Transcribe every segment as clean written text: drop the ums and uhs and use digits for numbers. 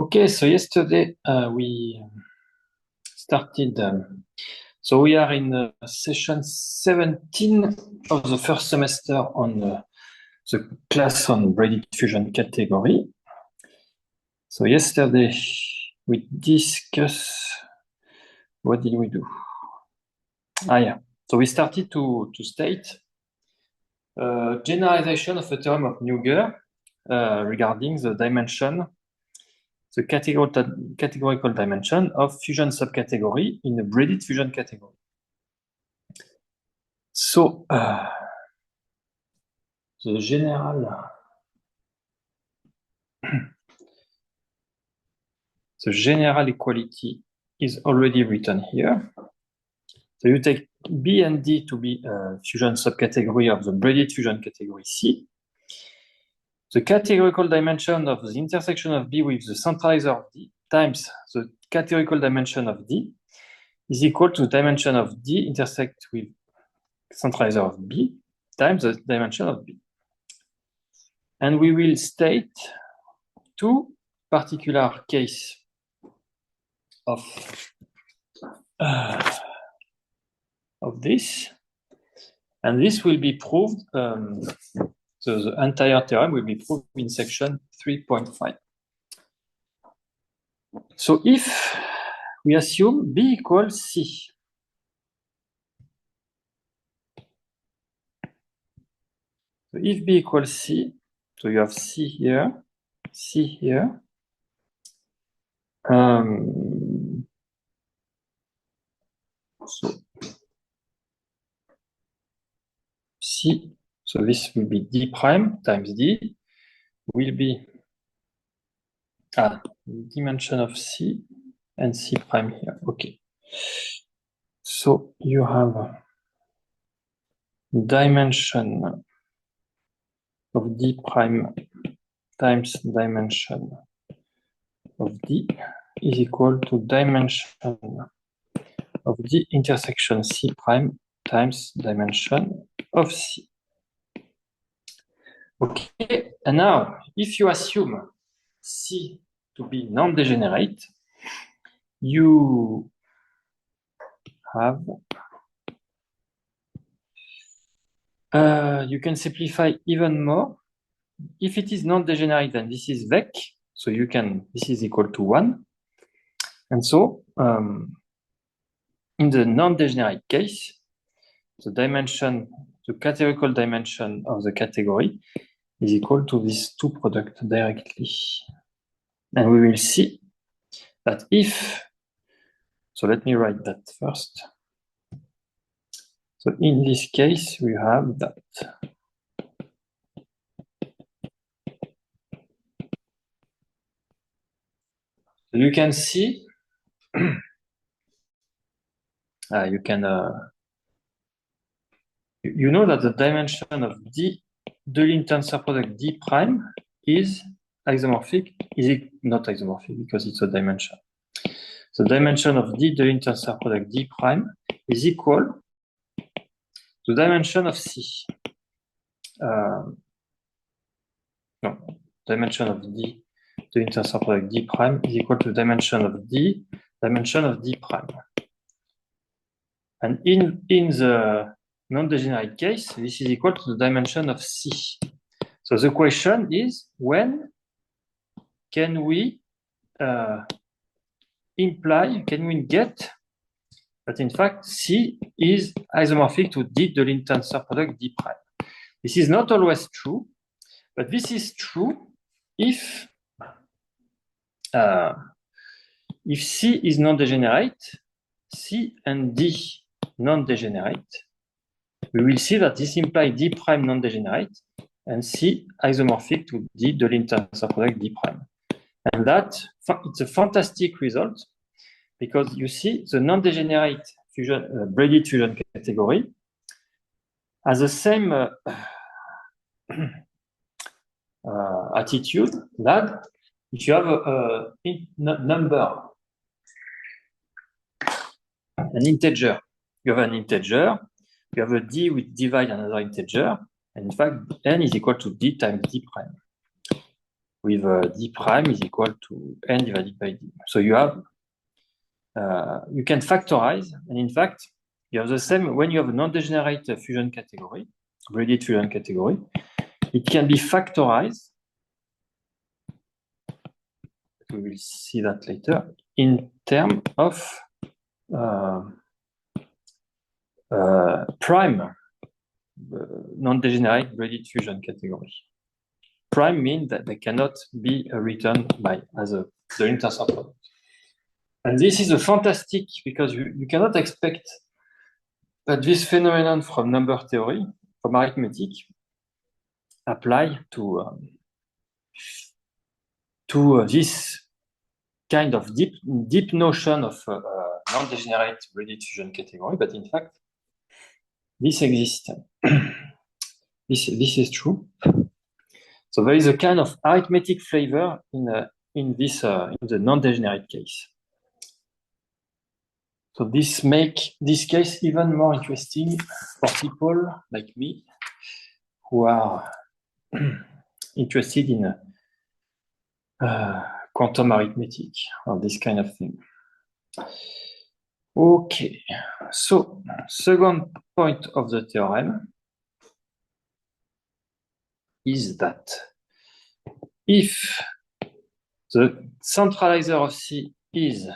Okay, so yesterday we started. So we are in session 17 of the first semester on the class on braided fusion category. So yesterday we discussed, what did we do? Yeah. So we started to state generalization of the theorem of Neuger regarding the dimension, the categorical dimension of fusion subcategory in a braided fusion category. So, the general equality is already written here. So you take B and D to be a fusion subcategory of the braided fusion category C. The categorical dimension of the intersection of B with the centralizer of D times the categorical dimension of D is equal to the dimension of D intersect with centralizer of B times the dimension of B. And we will state two particular cases of this, and this will be proved. So the entire theorem will be proved in section 3.5. So if we assume B equals C, so if B equals C, so you have C here, C here. So C, so this will be D prime times D, will be dimension of C and C prime here. Okay. So you have dimension of D prime times dimension of D is equal to dimension of D intersection C prime times dimension of C. Okay, and now if you assume C to be non-degenerate, you have you can simplify even more. If it is non-degenerate, then this is vec, so you can, this is equal to 1. And so in the non-degenerate case, the dimension, the categorical dimension of the category is equal to these two products directly. And we will see that if, so let me write that first. So in this case, we have that. You can see, you can, you know that the dimension of D, the Lie tensor product D prime is isomorphic, is not isomorphic because it's a dimension. The dimension of D, the Lie tensor product D prime is equal to the dimension of C. No, dimension of D, the Lie tensor product D prime is equal to the dimension of D prime. And in the non-degenerate case, this is equal to the dimension of C. So the question is, when can we get that in fact C is isomorphic to D, the Lie tensor product D prime? This is not always true, but this is true if C is non-degenerate, C and D non-degenerate, we will see that this implies D prime non-degenerate and C isomorphic to D, the Lie tensor product D prime. And that, it's a fantastic result because you see the non-degenerate fusion, braided fusion category has the same attitude that if you have a number, an integer, you have an integer, you have a D which divides another integer, and in fact, n is equal to D times D prime. with d prime is equal to n divided by d. So you have, you can factorize, and in fact, you have the same when you have a non-degenerate fusion category, braided fusion category. It can be factorized. We will see that later in terms of prime non-degenerate braided fusion category. Prime means that they cannot be written as the intercept product. And this is a fantastic, because you cannot expect that this phenomenon from number theory, from arithmetic, apply to this kind of deep notion of non-degenerate braided fusion category, but in fact, this exists. This is true. So there is a kind of arithmetic flavor in the non-degenerate case. So this makes this case even more interesting for people like me who are interested in quantum arithmetic or this kind of thing. Okay, so second point of the theorem is that if the centralizer of C is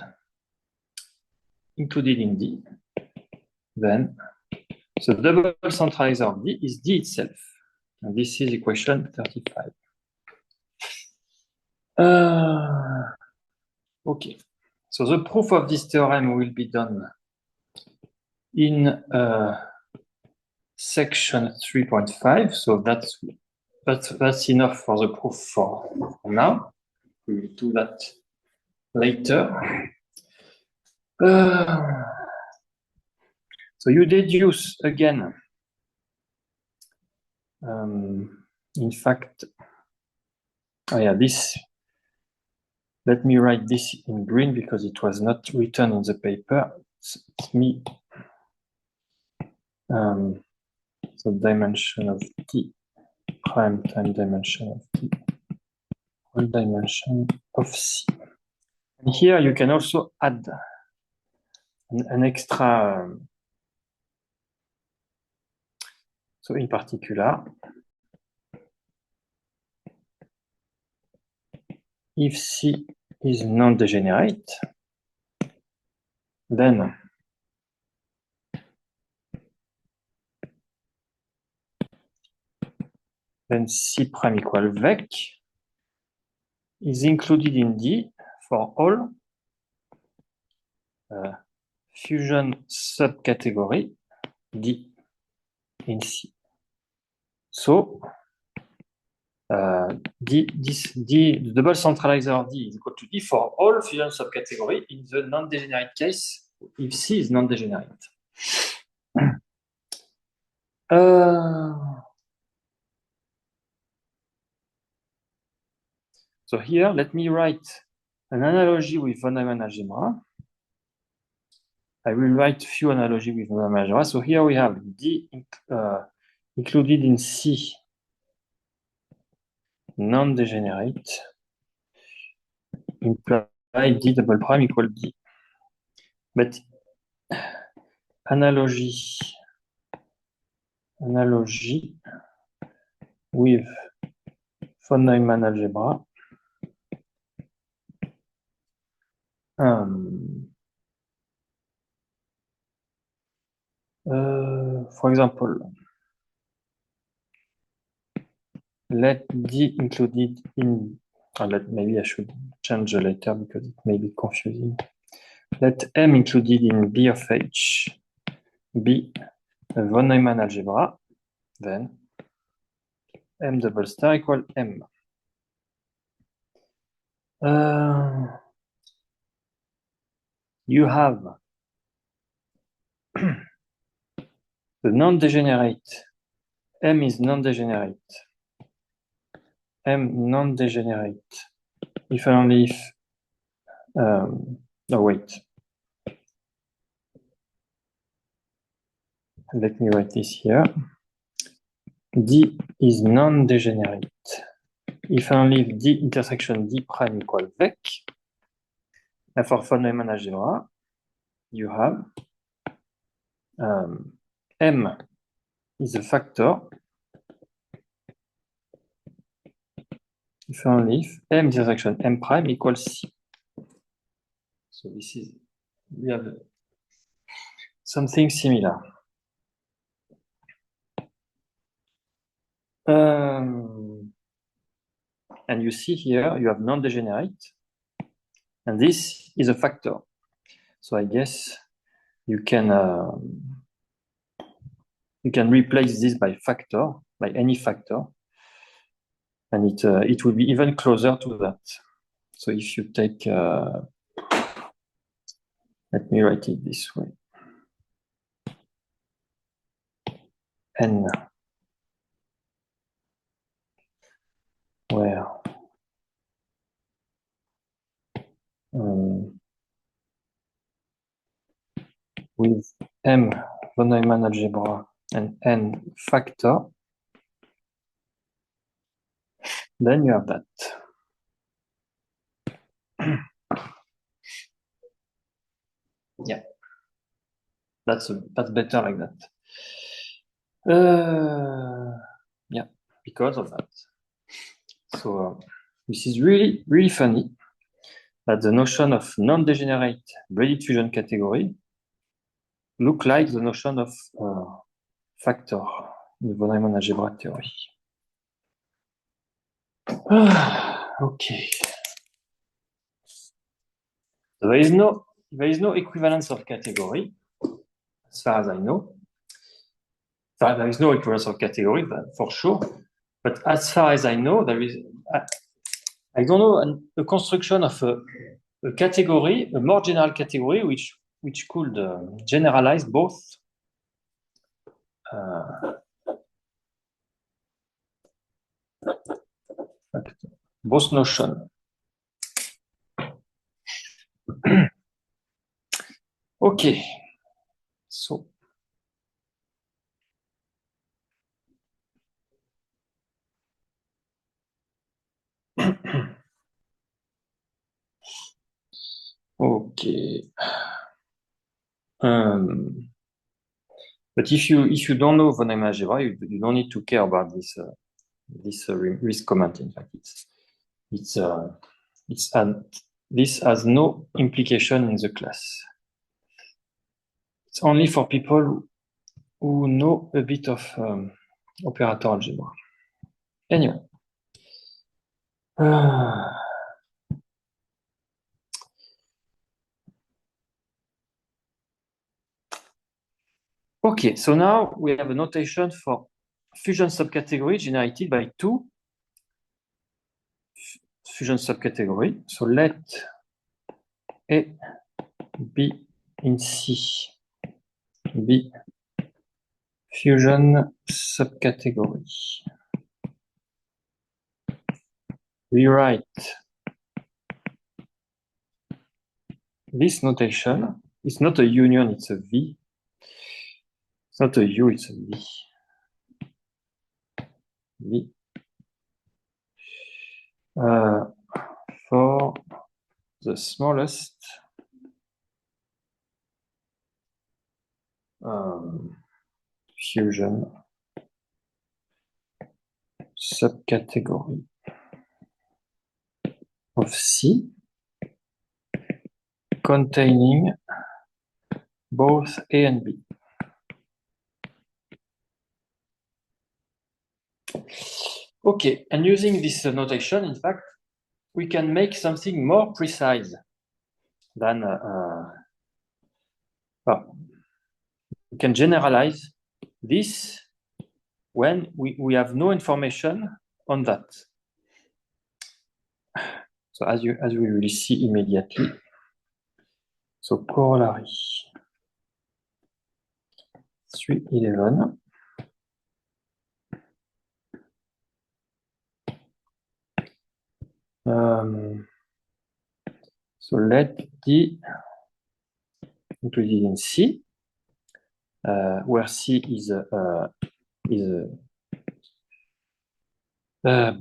included in D, then the double centralizer of D is D itself. And this is equation 35. Okay, so the proof of this theorem will be done in section 3.5. So that's enough for the proof for now. We will do that later. So you deduce again. In fact, this. Let me write this in green because it was not written in the paper. It's me. So dimension of T prime time dimension of T whole dimension of C. And here you can also add an extra. So in particular, if C is non-degenerate, then C prime equal vec is included in D for all fusion subcategory D in C. So the double centralizer D is equal to D for all fusion subcategory in the non-degenerate case if C is non-degenerate. So here, let me write an analogy with von Neumann algebra. I will write a few analogy with von Neumann algebra. So here we have D included in C non-degenerate imply D double prime equal D. But analogy with von Neumann algebra. For example, let D included in, maybe I should change later because it may be confusing. Let M included in B of H be a von Neumann algebra, then M double star equal M. You have the non-degenerate. M is non-degenerate. M non-degenerate. If and only if. No, wait. Let me write this here. D is non-degenerate if and only if D intersection D prime equal VEC, and for von Neumann algebra, you have M is a factor if and only if M intersection M prime equals C. So this is, we have something similar. And you see here, you have non-degenerate, and this is a factor. So I guess you can replace this by factor, by any factor, and it will be even closer to that. So if you take, let me write it this way. N, where with M von Neumann algebra and N factor, then you have that. Yeah, that's better like that. Yeah, because of that. So this is really, really funny that the notion of non-degenerate braided fusion category look like the notion of factor in the von Neumann algebra theory. Okay. So there is no equivalence of category, as far as I know. There is no equivalence of category, for sure. But as far as I know, there is. I don't know a construction of a category, a more general category, which could generalize both notions. Okay, so okay. But if you don't know von Neumann algebra, you don't need to care about this risk comment. In fact, this has no implication in the class. It's only for people who know a bit of operator algebra. Anyway. Okay, so now we have a notation for fusion subcategory generated by two fusion subcategory. So let A be in C be fusion subcategory. We write this notation. It's not a union, it's a V. It's not a U, it's a V. V. For the smallest fusion subcategory of C containing both A and B. Okay, and using this notation, in fact, we can make something more precise than we can generalize this when we have no information on that. So as we will see immediately, so corollary 311. So let D included in C, where C is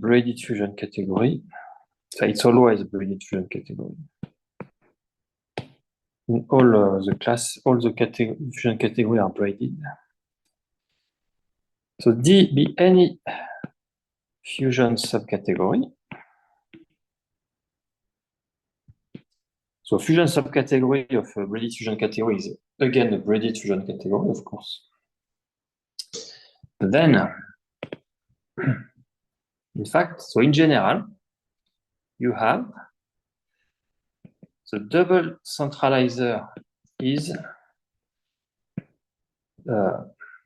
braided fusion category. So it's always a braided fusion category. In all the class, all the fusion category are braided. So D be any fusion subcategory. So fusion subcategory of a braided fusion category is again a braided fusion category, of course. Then, in fact, so in general, you have the double centralizer is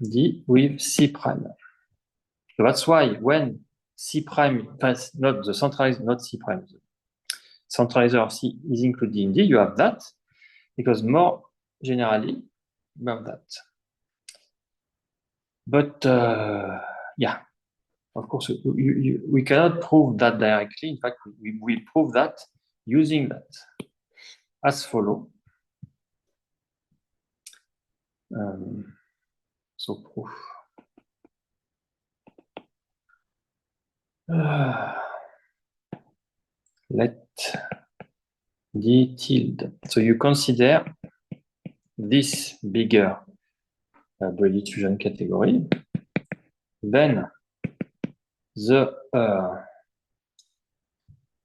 D with C prime. So that's why when C prime, not the centralizer, not C prime, the centralizer of C is included in D, you have that, because more generally, you have that. But yeah, of course, we cannot prove that directly. In fact, we will prove that using that as follow. So proof. Let D tilde. So you consider this bigger braided fusion category. Then the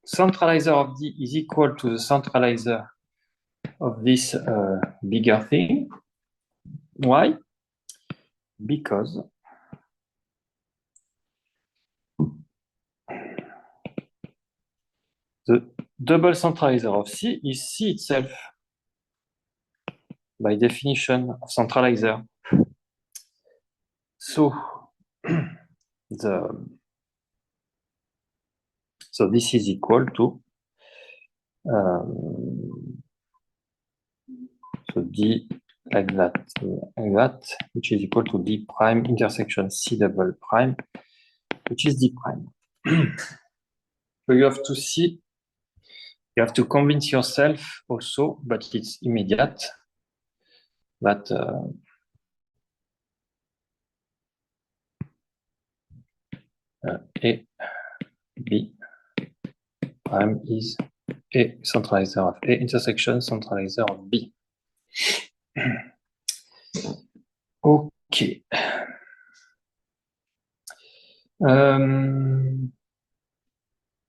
centralizer of D is equal to the centralizer of this bigger thing. Why? Because the double centralizer of C is C itself, by definition of centralizer. So so this is equal to so D like that, which is equal to D prime intersection C double prime, which is D prime. So you have to see, you have to convince yourself also, but it's immediate, that A, B prime is A centralizer of A intersection centralizer of B. Okay.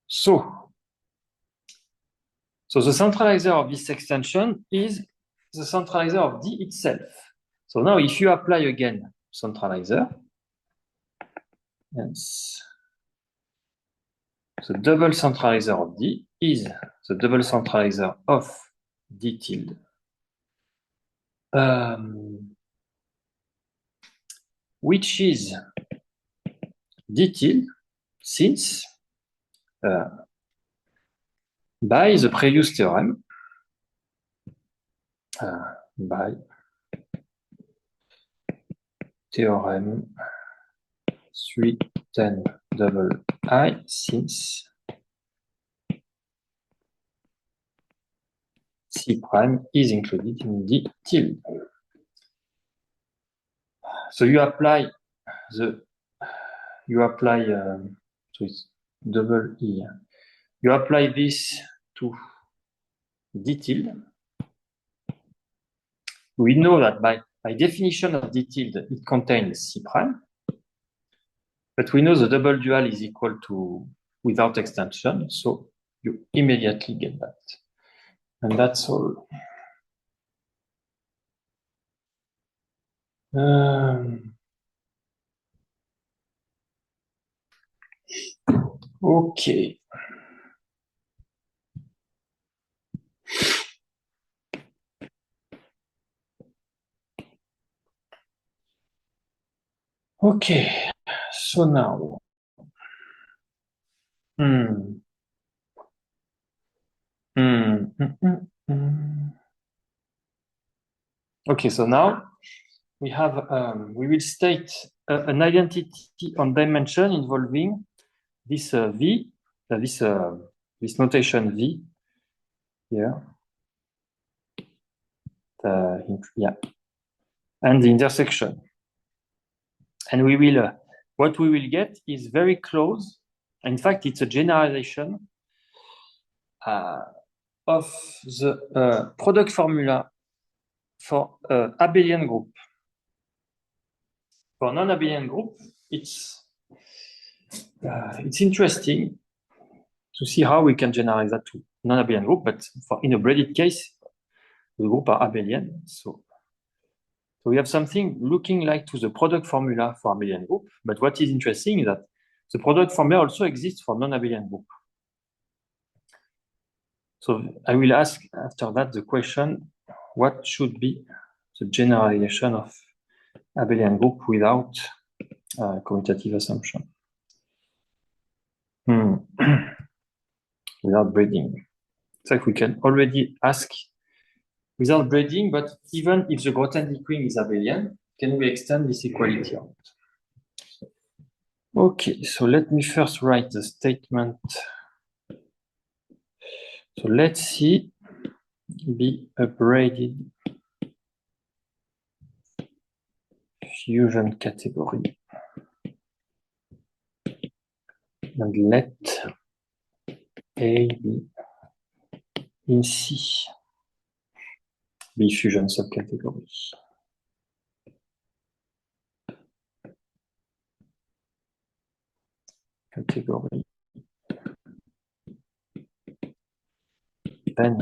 So the centralizer of this extension is the centralizer of D itself. So now if you apply again centralizer, yes, the double centralizer of D is the double centralizer of D tilde. Which is D tilde since by the previous theorem, by theorem 310 double I, since C prime is included in D tilde. So you apply so it's double E. You apply this to D tilde. We know that by definition of D tilde, it contains C prime, but we know the double dual is equal to without extension, so you immediately get that. And that's all. Okay. Okay, so now. Okay, so now we have we will state an identity on dimension involving this V, this notation V here. Yeah, and the intersection. And we will what we will get is very close In fact, it's a generalization of the product formula for abelian group. For non-abelian group, it's interesting to see how we can generalize that to non-abelian group, but in a braided case, the group are abelian. So we have something looking like to the product formula for abelian group, but what is interesting is that the product formula also exists for non-abelian group. So I will ask after that the question, what should be the generalization of abelian group without commutative assumption? Without braiding. It's like we can already ask without braiding, but even if the Grothendieck-Ring is abelian, can we extend this equality out? Okay, so let me first write the statement. So let's see be a braided fusion category. And let A be in C, be fusion subcategory. Category. Then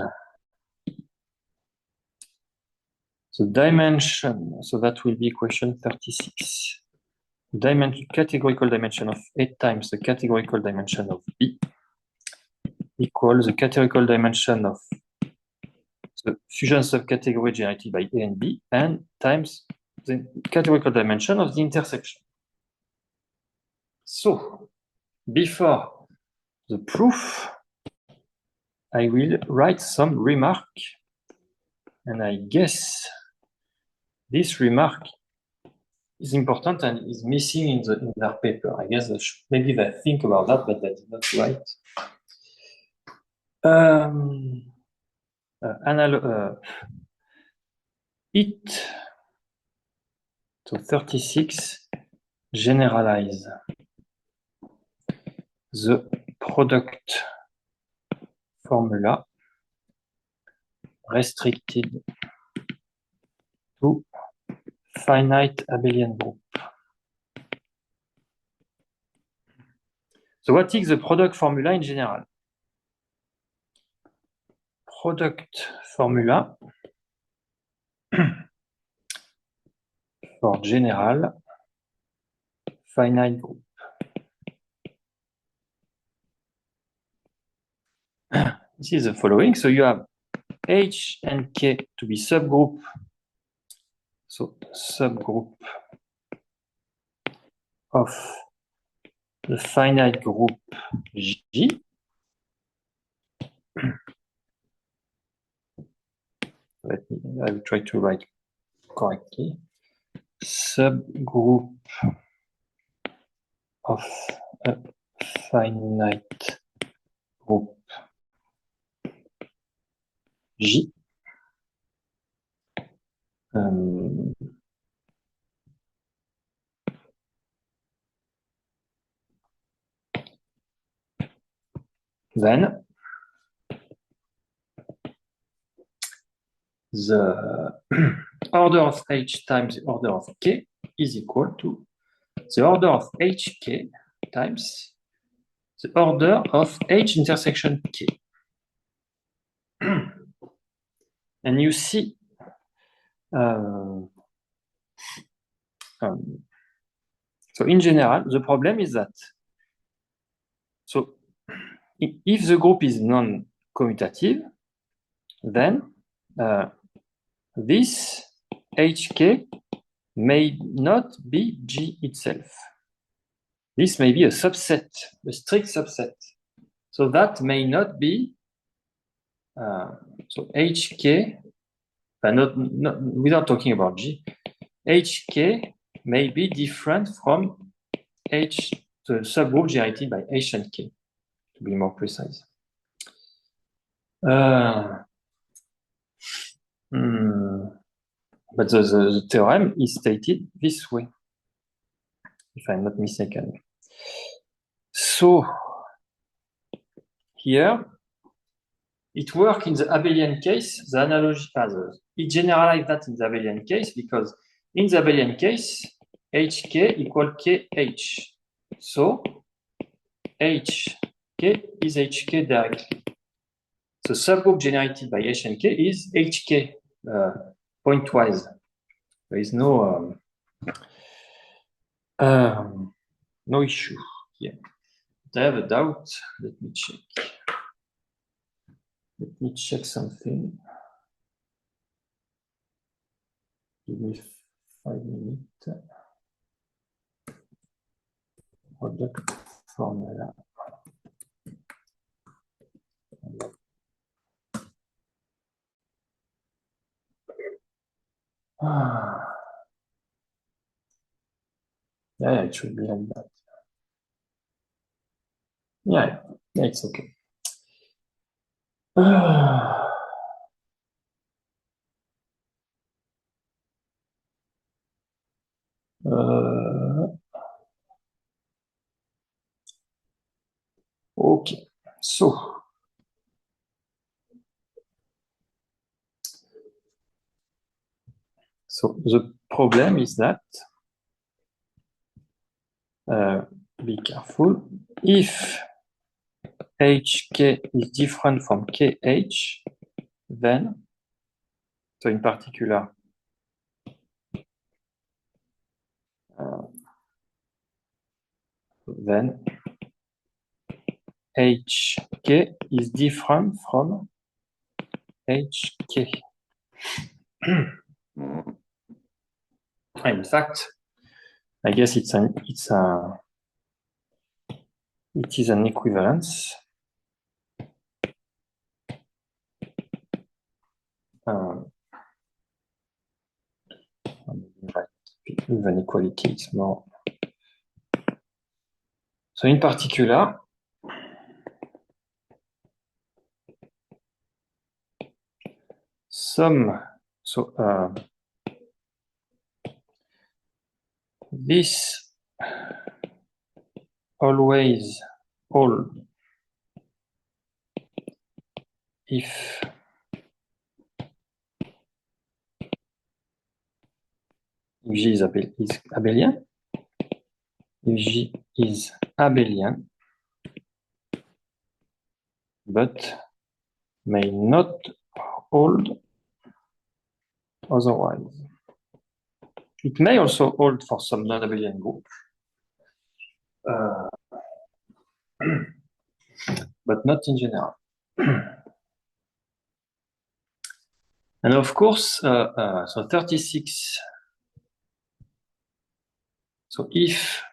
the dimension, so that will be equation 36. Categorical dimension of A times the categorical dimension of B equals the categorical dimension of the fusion subcategory generated by A and B and times the categorical dimension of the intersection. So before the proof, I will write some remark, and I guess this remark is important and is missing in their paper. I guess maybe they think about that, but that is not right. So 36, generalize the product formula restricted to finite abelian group. So what is the product formula in general? Product formula for general finite group. This is the following. So you have H and K to be subgroup. So subgroup of the finite group G. I will try to write correctly. Subgroup of a finite group J. Then the order of H times the order of K is equal to the order of HK times the order of H intersection K. And you see, so in general, the problem is that, so if the group is non-commutative, then this HK may not be G itself. This may be a subset, a strict subset. So that may not be, so HK, without talking about G, HK may be different from H, the subgroup generated by H and K, to be more precise. But the theorem is stated this way, if I'm not mistaken. So here, it works in the abelian case, the analogy, it generalizes that in the abelian case, because in the abelian case, hk equal kh. So hk is hk directly. The subgroup generated by h and k is hk pointwise. There is no no issue here. I have a doubt. Let me check. Let me check something. Give me 5 minutes. Product formula. Yeah, it should be like that. Yeah, it's okay. Okay, so the problem is that be careful. If hk is different from kh, then, so in particular, then hk is different from hk. In fact, I guess it is an equivalence. Even equality is more. So in particular, this always hold if G is abelian. If G is abelian, but may not hold otherwise. It may also hold for some non-abelian group, but not in general. And of course, so 36. So if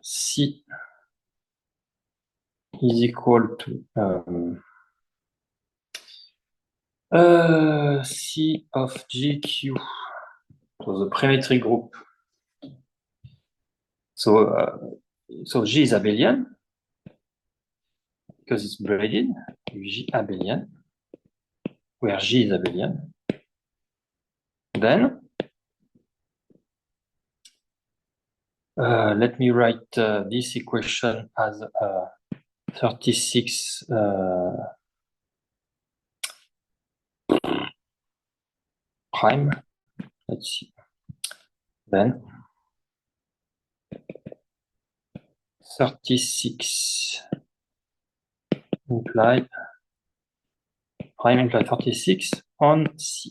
C is equal to C of GQ, so the parametric group. So G is abelian because it's braided. G abelian, where G is abelian. Then let me write this equation as 36 prime. Let's see. Then 36 imply 36 on C.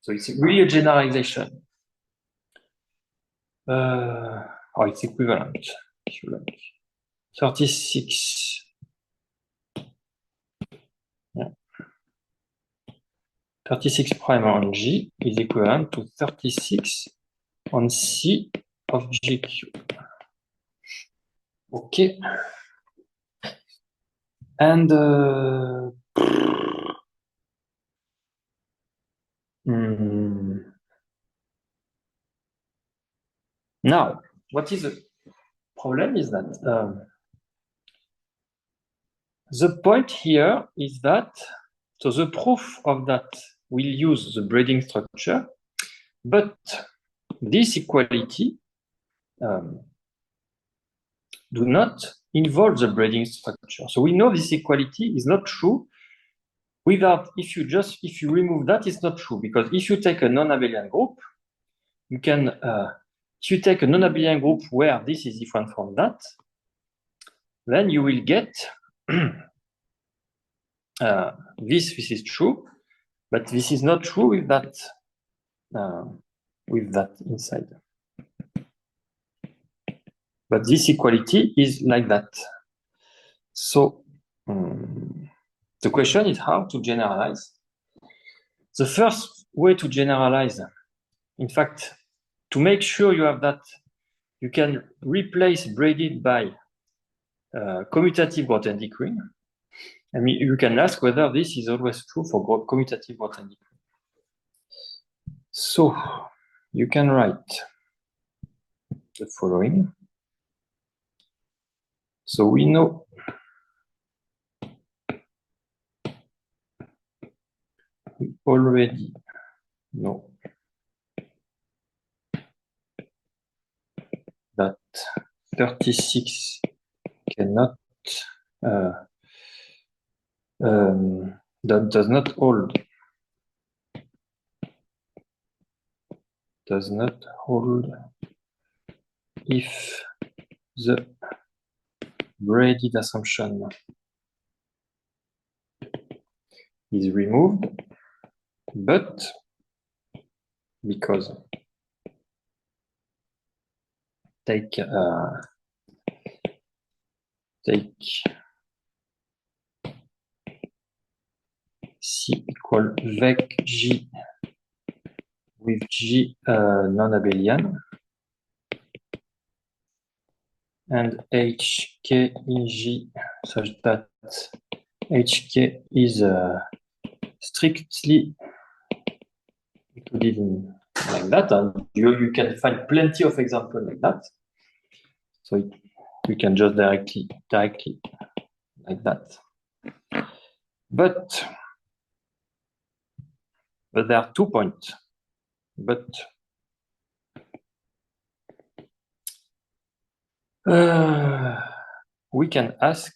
So it's really a generalization. Or it's equivalent, if you like. 36. Yeah. 36 prime on G is equivalent to 36 on C of GQ. Okay. And now, what is the problem is that the point here is that, so the proof of that will use the braiding structure, but this equality do not involve the braiding structure. So we know this equality is not true without, if you remove that, it's not true, because if you take a non-abelian group, you can, if you take a non-abelian group where this is different from that, then you will get this is true, but this is not true with that inside. But this equality is like that. So the question is how to generalize. The first way to generalize, in fact, to make sure you have that, you can replace braided by commutative Grothendieck ring. I mean, you can ask whether this is always true for commutative Grothendieck ring. So you can write the following. So we know we already know that 36 cannot that does not hold if the braided assumption is removed, but because take C equal vec G with G non-abelian and HK in G such that HK is strictly included in like that, and you can find plenty of examples like that. So we can just directly like that. But there are 2 points. But we can ask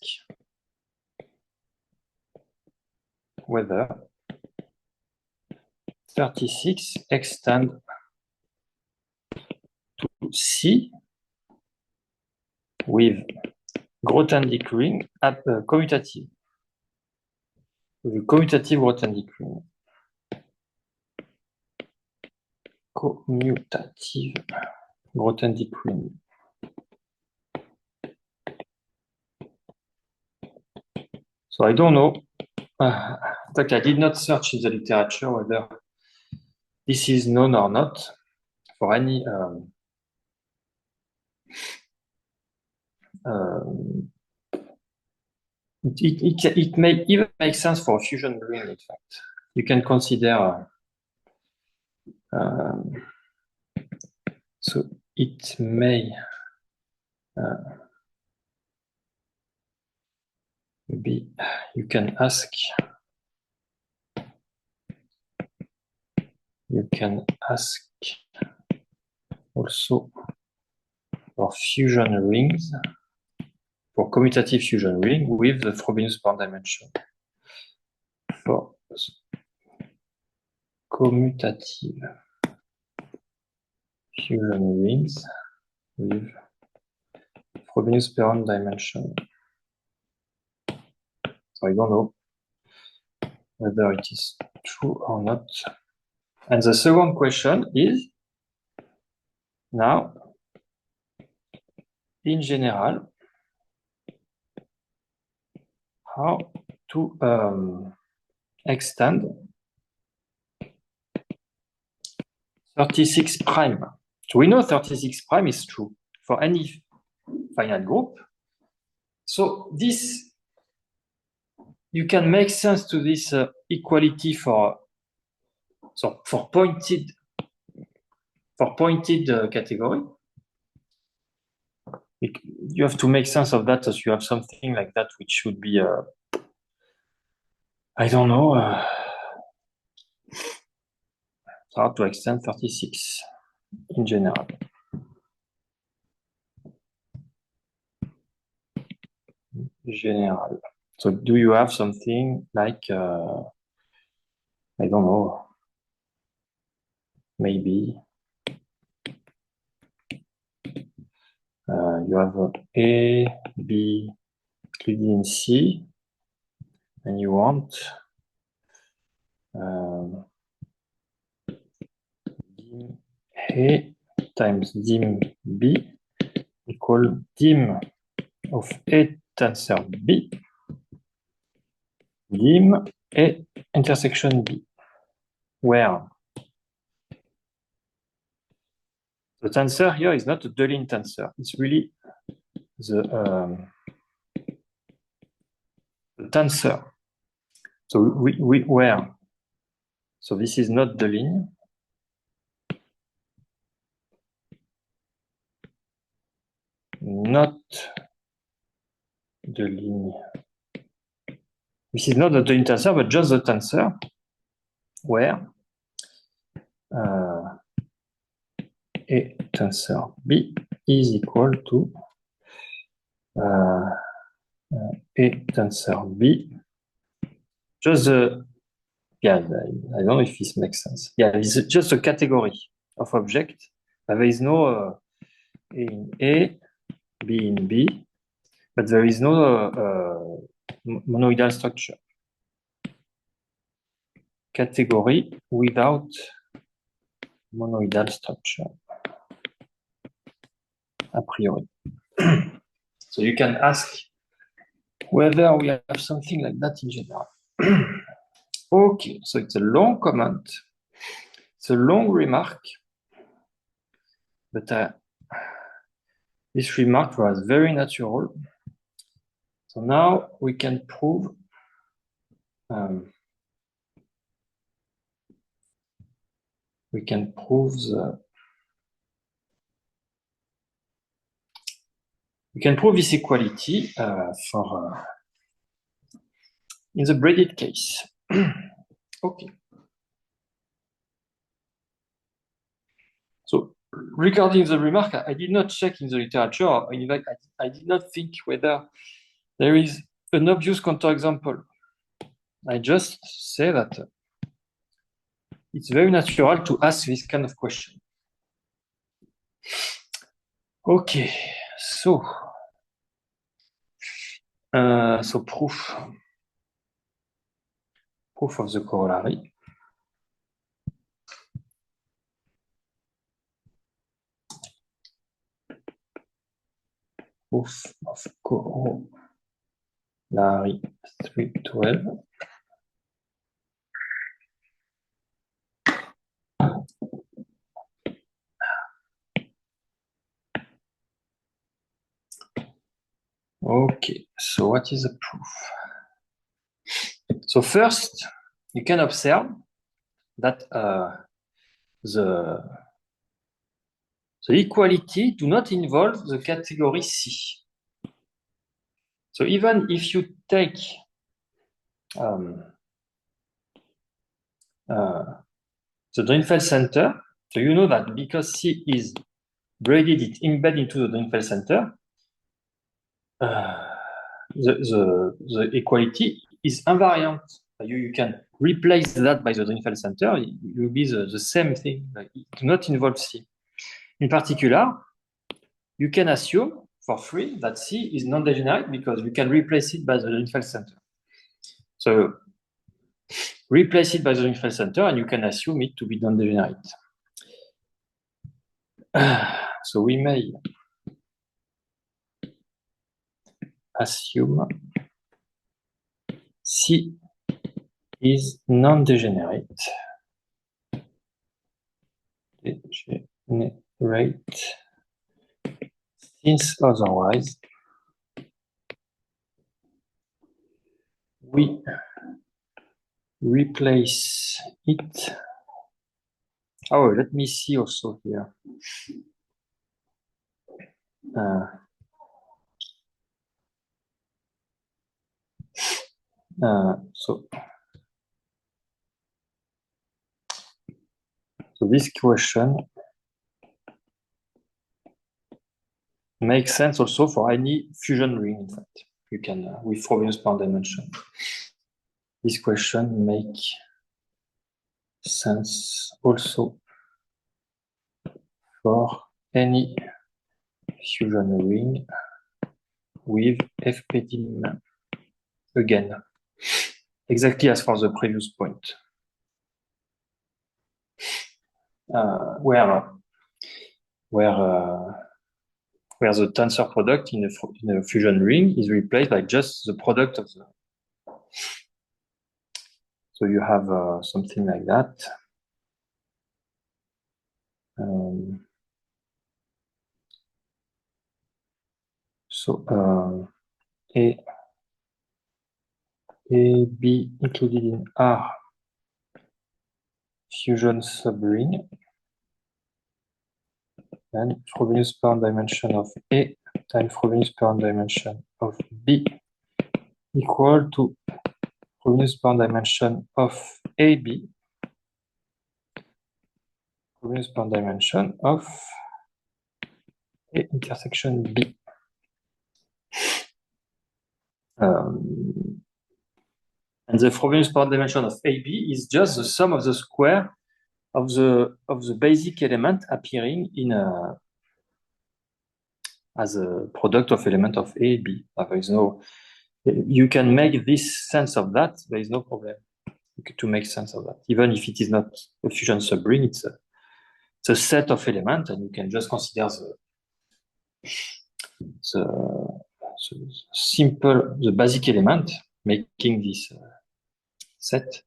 whether 36 extend to C with Grothendieck ring at commutative. With a commutative Grothendieck ring. Commutative Grothendieck ring. So I don't know. In fact, I did not search in the literature whether this is known or not for any it may even make sense for a fusion ring. In fact, you can consider so it may be, you can ask also for fusion rings, for commutative fusion ring with the Frobenius-Perron dimension. For commutative fusion rings with Frobenius-Perron dimension. So I don't know whether it is true or not. And the second question is, now, in general, how to extend 36 prime. So we know 36 prime is true for any finite group. So this, you can make sense to this equality for pointed category. You have to make sense of that as you have something like that, which should be, I don't know, how to extend 36. in general. General. So do you have something like, I don't know, maybe you have A, B, included in C, and you want dim A times dim B equal dim of A tensor B, dim A intersection B, where the tensor here is not a Deligne tensor. It's really the tensor. So we where? So this is not Deligne. Not Deligne. This is not the Deligne tensor, but just the tensor where A tensor B is equal to A tensor B. Just the, yeah, I don't know if this makes sense. Yeah, it's just a category of object. There is no A in A, B in B, but there is no monoidal structure. Category without monoidal structure, a priori. So you can ask whether we have something like that in general. Okay, so it's a long comment. It's a long remark, but this remark was very natural. So now we can prove this equality for in the braided case. Okay. So regarding the remark, I did not check in the literature. In fact, I did not think whether there is an obvious counterexample. I just say that it's very natural to ask this kind of question. Okay, so proof of the corollary. Proof of corollary 312. Okay, so what is the proof? So first, you can observe that the equality do not involve the category C. So even if you take the Drinfeld center, so you know that because C is braided, it embedded into the Drinfeld center, the equality is invariant. You can replace that by the Drinfeld center, it will be the same thing. It do not involve C. In particular, you can assume for free that C is non-degenerate because you can replace it by the Drinfeld center. So replace it by the Drinfeld center and you can assume it to be non-degenerate. So we may assume C is non-degenerate. Since otherwise we replace it. Oh, let me see also here. So this question makes sense also for any fusion ring, in fact. You can, with Frobenius power dimension. This question make sense also for any fusion ring with FPDIM again, exactly as for the previous point, where the tensor product in a fusion ring is replaced by just the product of the. So you have something like that. A, B included in R fusion subring, and Frobenius power dimension of A times Frobenius power dimension of B equal to Frobenius power dimension of AB Frobenius power dimension of A intersection B. And the Frobenius power dimension of AB is just the sum of the square of the basic element appearing in as a product of element of A, B. There is no, you can make this sense of that. There is no problem to make sense of that, even if it is not a fusion subring. It's a set of elements, and you can just consider the basic element making this set.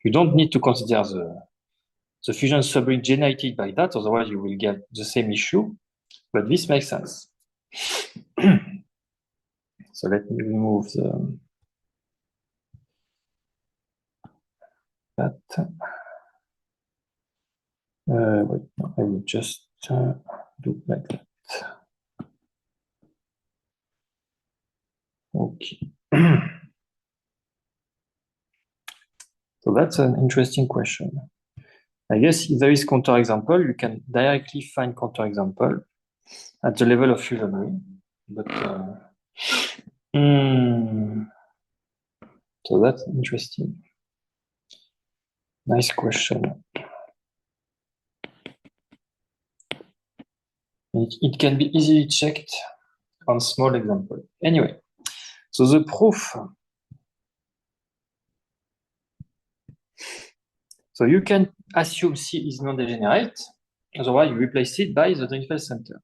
You don't need to consider the fusion subring generated by that, otherwise you will get the same issue, but this makes sense. So let me remove that. Wait, no, I will just do like that. Okay. So that's an interesting question. I guess if there is counterexample, you can directly find counterexample at the level of fusion ring. But so that's interesting. Nice question. It can be easily checked on small example. Anyway, so the proof. So you can assume C is non-degenerate. Otherwise, you replace it by the Drinfeld center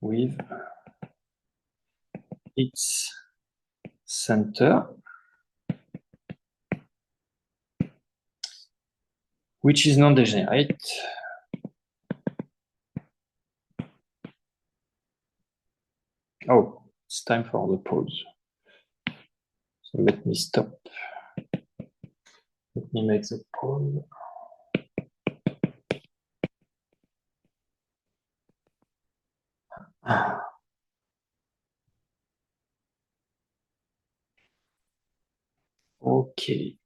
with its center, which is non-degenerate. Oh, it's time for the pause. So let me stop. Let me make the pause. Okay.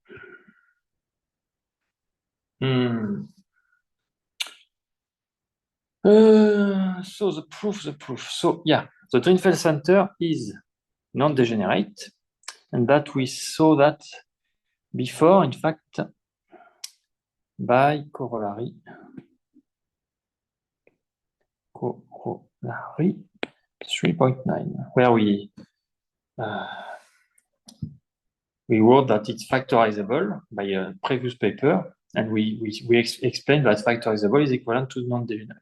So the proof. So yeah, the Drinfeld center is non-degenerate, and that we saw that before, in fact, by corollary 3.9, where we wrote that it's factorizable by a previous paper, and we explained that factorizable is equivalent to non-degenerate.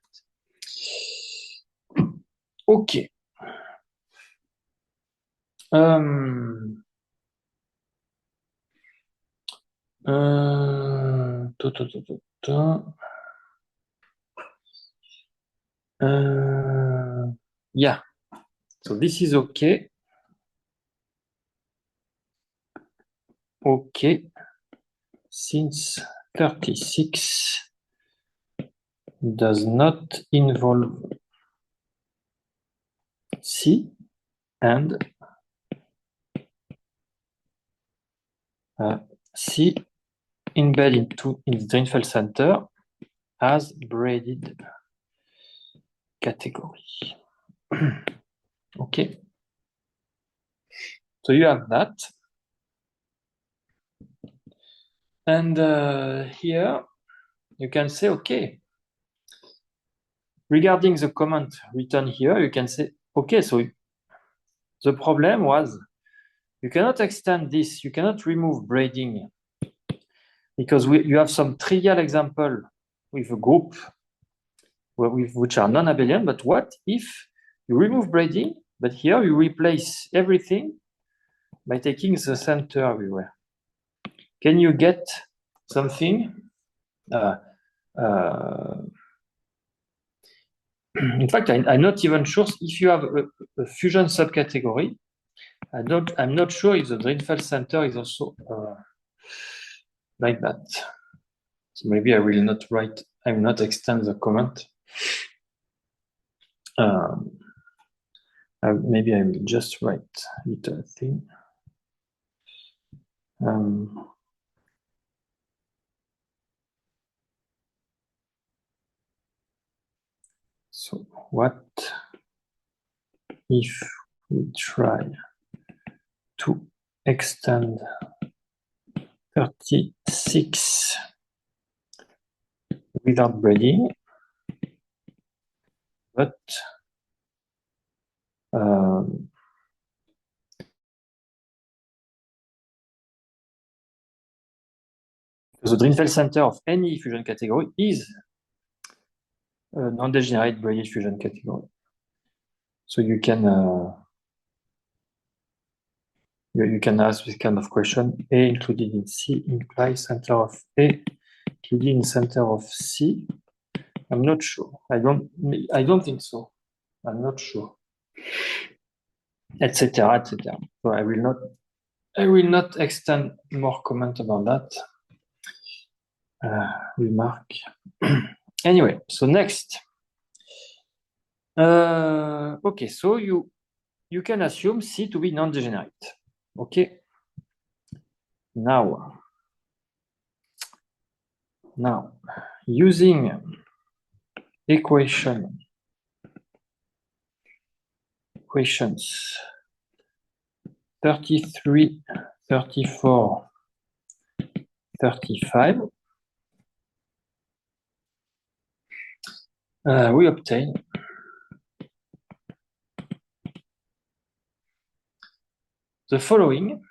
Okay. Yeah. So this is okay. Okay. Since 36 does not involve C and C embedded in the Drinfeld center as braided category. Okay. So you have that. And here you can say, okay, regarding the comment written here, you can say, okay, so the problem was you cannot extend this, you cannot remove braiding because you have some trivial example with a group which are non-abelian, but what if you remove braiding, but here you replace everything by taking the center everywhere? Can you get something? In fact, I'm not even sure if you have a fusion subcategory. I'm not sure if the Drinfeld center is also like that. So maybe I will not write. I will not extend the comment. Maybe I will just write a little thing. So what if we try to extend 36 without braiding, but the Drinfeld center of any fusion category is a non-degenerate braided fusion category. So you can ask this kind of question. A included in C implies center of A included in center of C. I'm not sure. I don't think so. I'm not sure. Etc. etc. So I will not extend more comment about that. Remark. Anyway, so next. Okay, so you can assume C to be non-degenerate. Okay. Now, using equations 33, 34, 35, we obtain the following,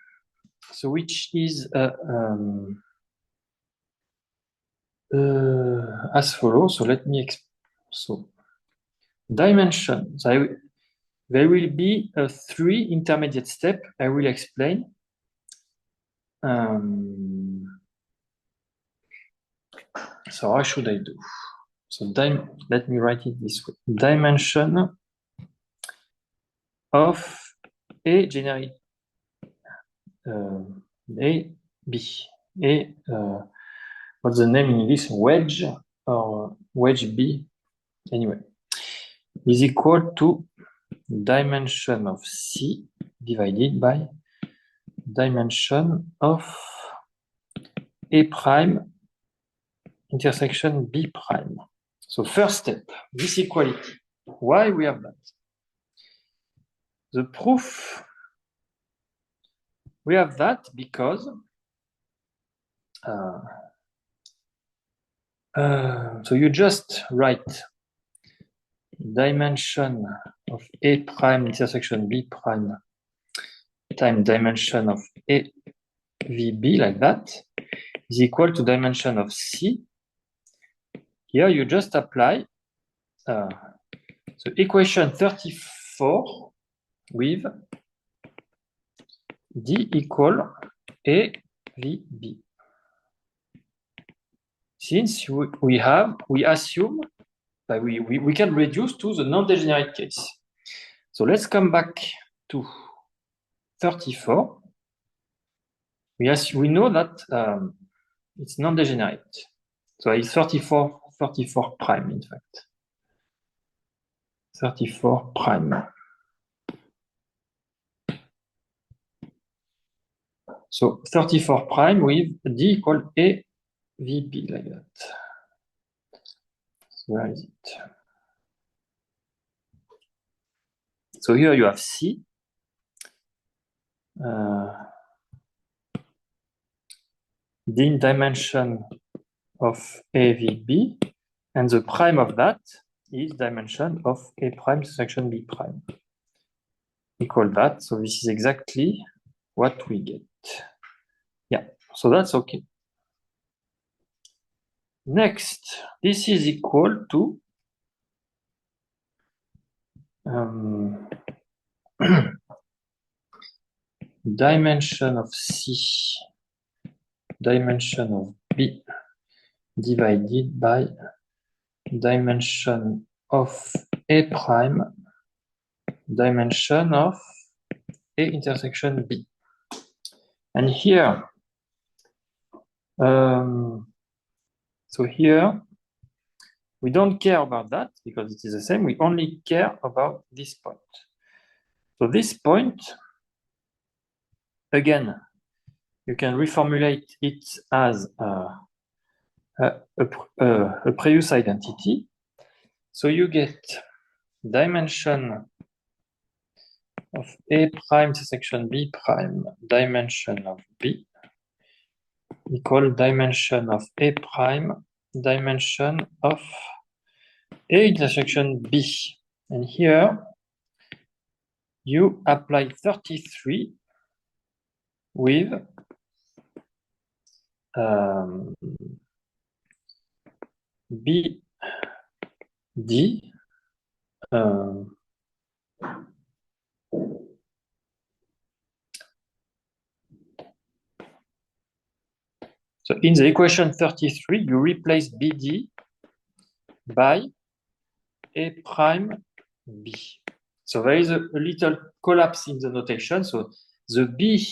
so which is as follows. So let me so dimension. So there will be a 3 intermediate step. I will explain. So how should I do? So let me write it this way. Dimension of A generate A B. What's the name in English? Wedge or wedge B? Anyway, is equal to dimension of C divided by dimension of A prime intersection B prime. So first step, this equality. Why we have that? The proof, we have that because so you just write dimension of A prime intersection B prime times dimension of A VB like that is equal to dimension of C. Here you just apply so equation 34 with D equal A VB. Since we assume that we can reduce to the non-degenerate case. So let's come back to 34. We know that it's non-degenerate. So it's 34 prime, in fact. 34 prime. So 34 prime with D equal A VB like that. So where is it? So here you have C. The dimension of A V B, and the prime of that is dimension of A prime intersection B prime. Equal that, so this is exactly what we get. Yeah, so that's okay. Next, this is equal to dimension of C, dimension of B divided by dimension of A prime, dimension of A intersection B. And here, so here, we don't care about that because it is the same. We only care about this point. So this point, again, you can reformulate it as a previous identity. So you get dimension of A prime intersection B prime, dimension of B, equal dimension of A prime, dimension of A intersection B. And here, you apply 33 with B, D, so in the equation 33, you replace BD by A prime B. So there is a little collapse in the notation. So the B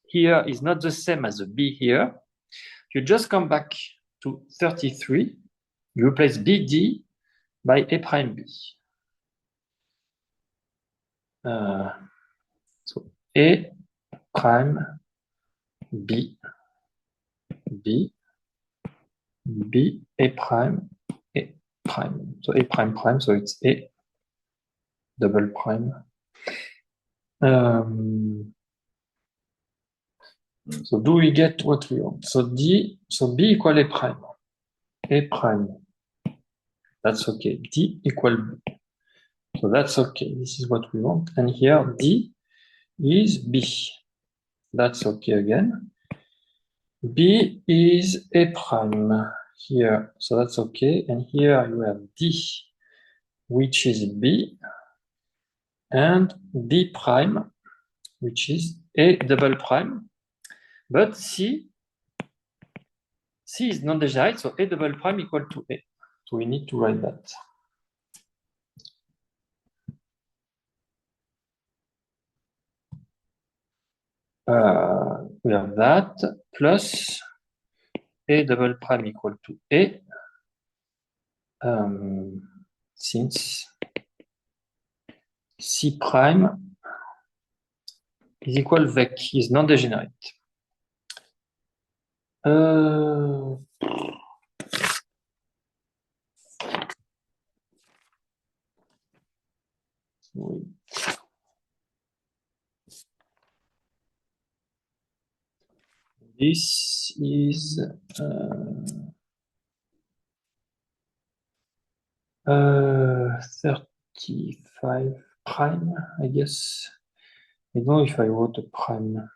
here is not the same as the B here. You just come back to 33. You replace BD by A prime B. So A prime B, B, B, A prime, A prime. So A prime prime, so it's A double prime. So do we get what we want? So D, so B equal A prime. A prime. That's okay. D equal B. So that's okay. This is what we want. And here D is B. That's okay again. B is A prime here. So that's okay. And here you have D, which is B, and B prime, which is A double prime. But C is non-degenerate, so A double prime equal to A. So we need to write that. We have that plus A double prime equal to A, since C prime is equal vec, is non-degenerate. This is 35 prime, I guess. I don't know if I wrote a prime.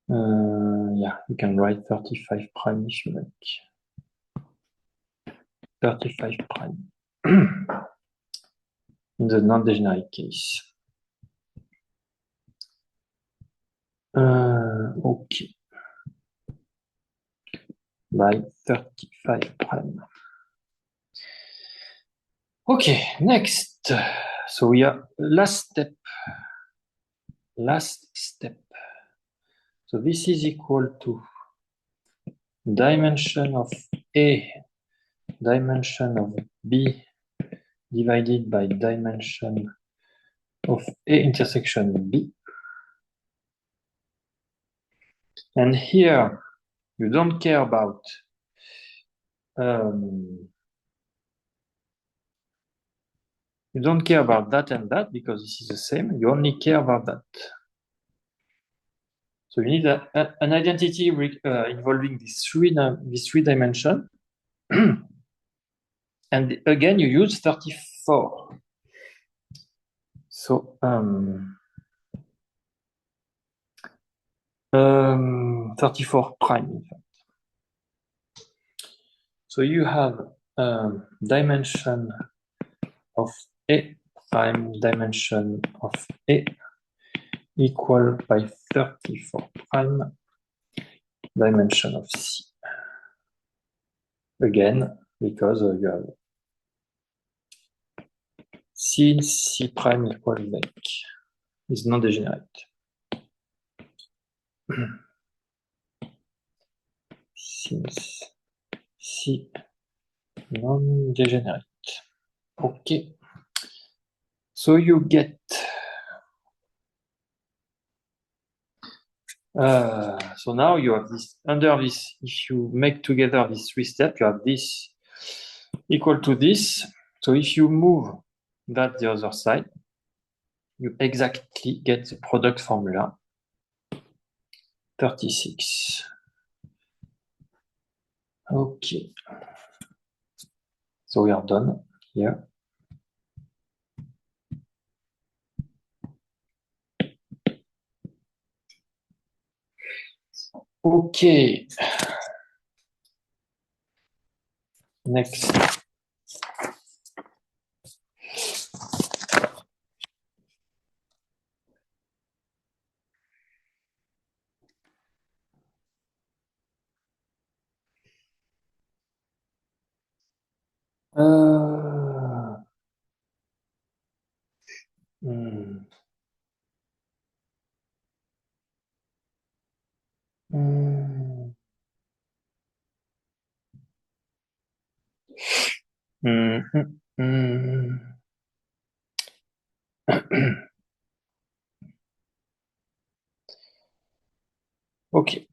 Yeah, you can write 35 prime if you like. 35 prime. In the non-degenerate case. Okay. By 35 prime. Okay, next. So we are last step. So this is equal to dimension of A, dimension of B divided by dimension of A intersection B. And here, you don't care about You don't care about that and that because this is the same. You only care about that. So you need an identity involving these three dimensions. And again, you use 34. So 34 prime, in fact. So you have dimension of A prime dimension of A equal by 34 prime dimension of C. Again, because you have C prime equal like is non-degenerate. Since C non-degenerate. Okay. So you get so now you have this under this. If you make together these three steps, you have this equal to this. So if you move that the other side, you exactly get the product formula 36. Okay. So we are done here. Okay. Next. Hmm. Hmm. Hmm. Hmm. Okay.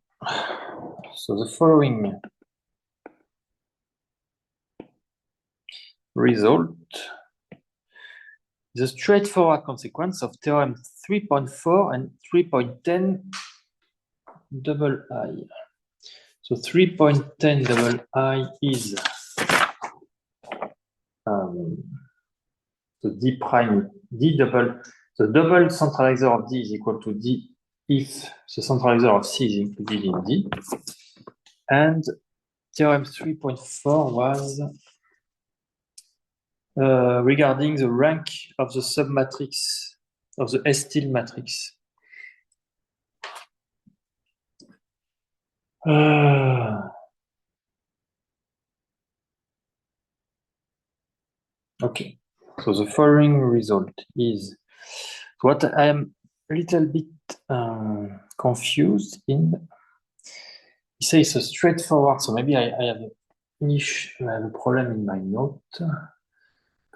So the following result is a straightforward consequence of theorem 3.4 and 3.10 double I. So 3.10 double I is the D prime, D double, the double centralizer of D is equal to D if the centralizer of C is included in D. And theorem 3.4 was regarding the rank of the submatrix of the S-Til matrix. Okay, so the following result is what I am a little bit confused in. He says it's a straightforward, so maybe I have a problem in my note.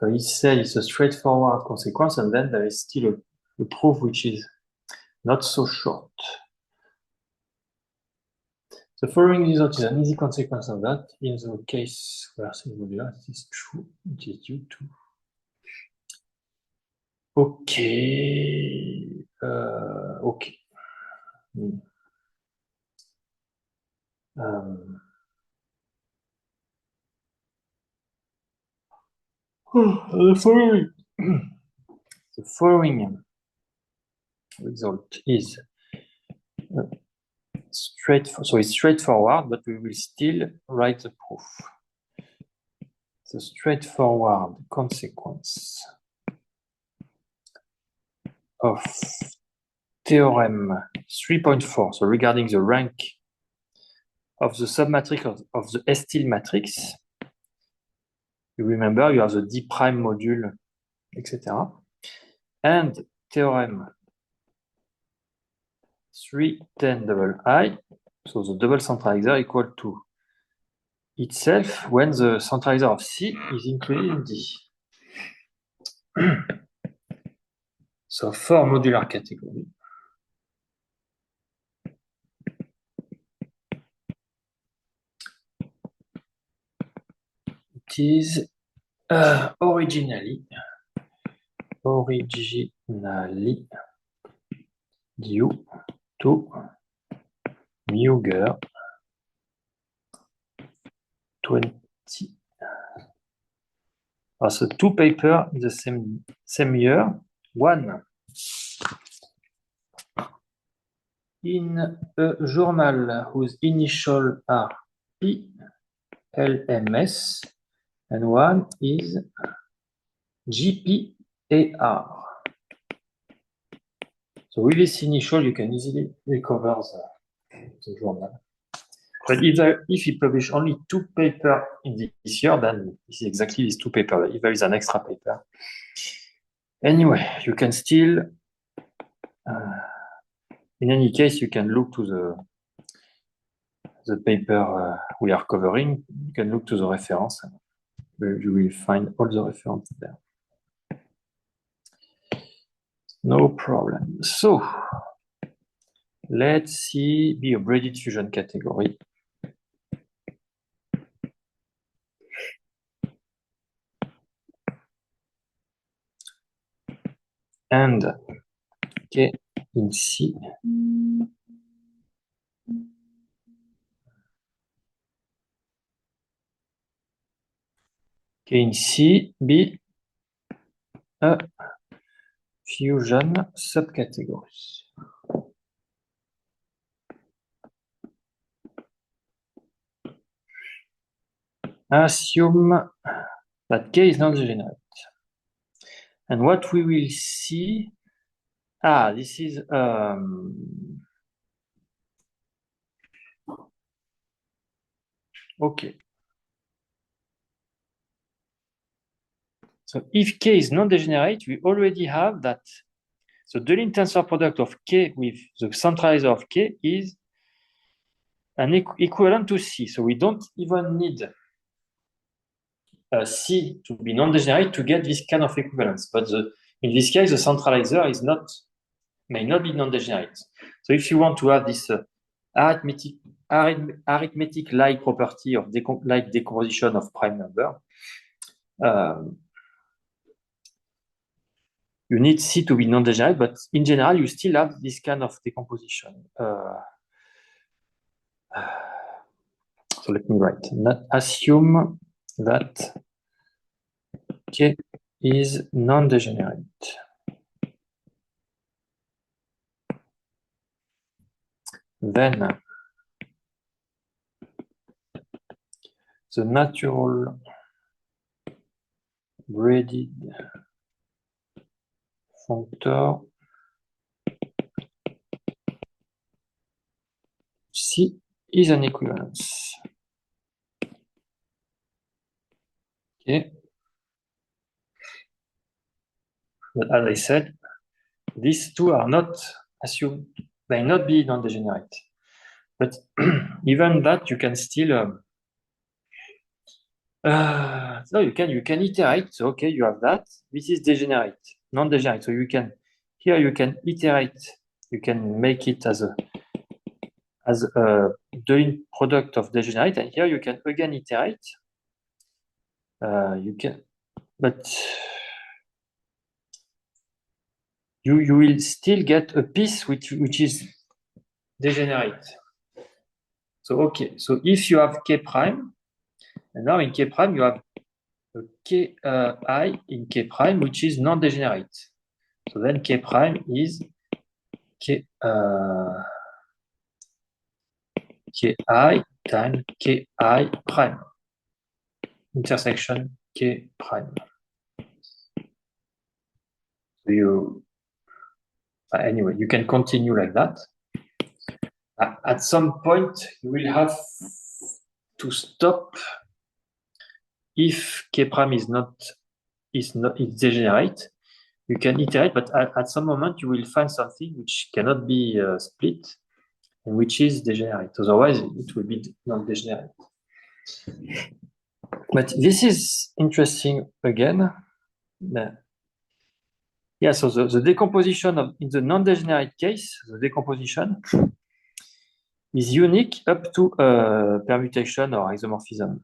So he said it's a straightforward consequence, and then there is still a proof which is not so short. The following result is an easy consequence of that. In the case where C modular is true, it is due to. Okay. Okay. The following result is so it's straightforward, but we will still write the proof. The straightforward consequence of theorem 3.4, so regarding the rank of the submatrix of the S-Til matrix, you remember you have the D prime module, etc. And theorem 310 double I, so the double centralizer equal to itself when the centralizer of C is included in D. So for modular category, it is originally originally due to Muger 20. So two papers in the same year. One in a journal whose initials are PLMS, and one is GPAR. So with this initial, you can easily recover the journal. But if you publish only two papers in this year, then this is exactly these two papers. If there is an extra paper, anyway, you can still, in any case, you can look to the paper we are covering. You can look to the reference. You will find all the references there. No problem. So let's see the braided fusion category. And K in C. K in C, be a fusion subcategory. Assume that K is non-degenerate. And what we will see, this is okay. So if K is non-degenerate, we already have that. So the Deligne tensor product of K with the centralizer of K is an equivalent to C. So we don't even need C to be non-degenerate to get this kind of equivalence. But in this case, the centralizer may not be non-degenerate. So if you want to have this arithmetic-like property of like decomposition of prime number, you need C to be non-degenerate, but in general, you still have this kind of decomposition. So let me write. Assume that K is non-degenerate. Then the natural braided functor C is an equivalence. Okay. But as I said, these two are not assumed, may not be non-degenerate. But even that, you can still no, you can iterate. So okay, you have that. This is degenerate, non-degenerate. So you can iterate. You can make it as a Deligne product of degenerate, and here you can again iterate. You can, but you will still get a piece which is degenerate. So okay, so if you have K prime, and now in K prime you have a K I in K prime which is non-degenerate. So then K prime is K I times K I prime intersection K prime. So anyway, you can continue like that. At some point, you will have to stop if K prime is degenerate. You can iterate, but at some moment you will find something which cannot be split and which is degenerate. Otherwise, it will be not degenerate. But this is interesting again. Yeah, so the decomposition in the non-degenerate case, the decomposition is unique up to permutation or isomorphism.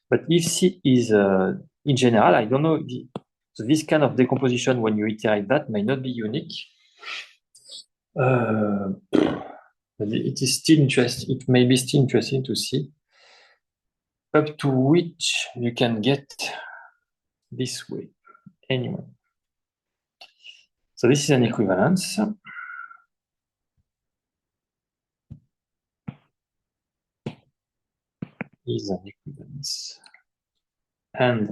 But if C is in general, I don't know. So this kind of decomposition, when you iterate that, may not be unique. But it is still interesting. It may be still interesting to see up to which you can get this way. Anyway, so this is an equivalence. Is an equivalence, and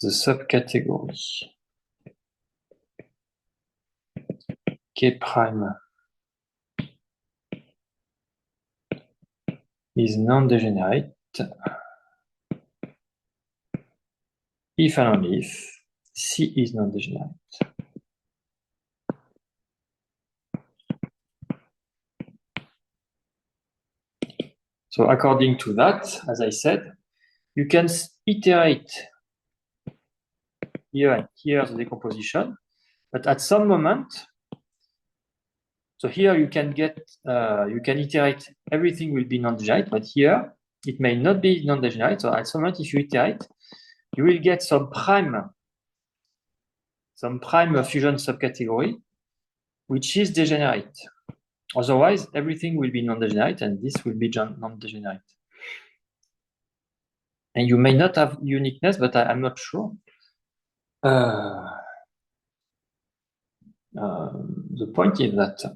the subcategory K prime is non-degenerate if and only if C is non-degenerate. So according to that, as I said, you can iterate here and here the decomposition, but at some moment, so here you can get, you can iterate, everything will be non-degenerate, but here it may not be non-degenerate. So at some moment, if you iterate, you will get some prime fusion subcategory, which is degenerate. Otherwise, everything will be non-degenerate, and this will be non-degenerate. And you may not have uniqueness, but I'm not sure. The point is that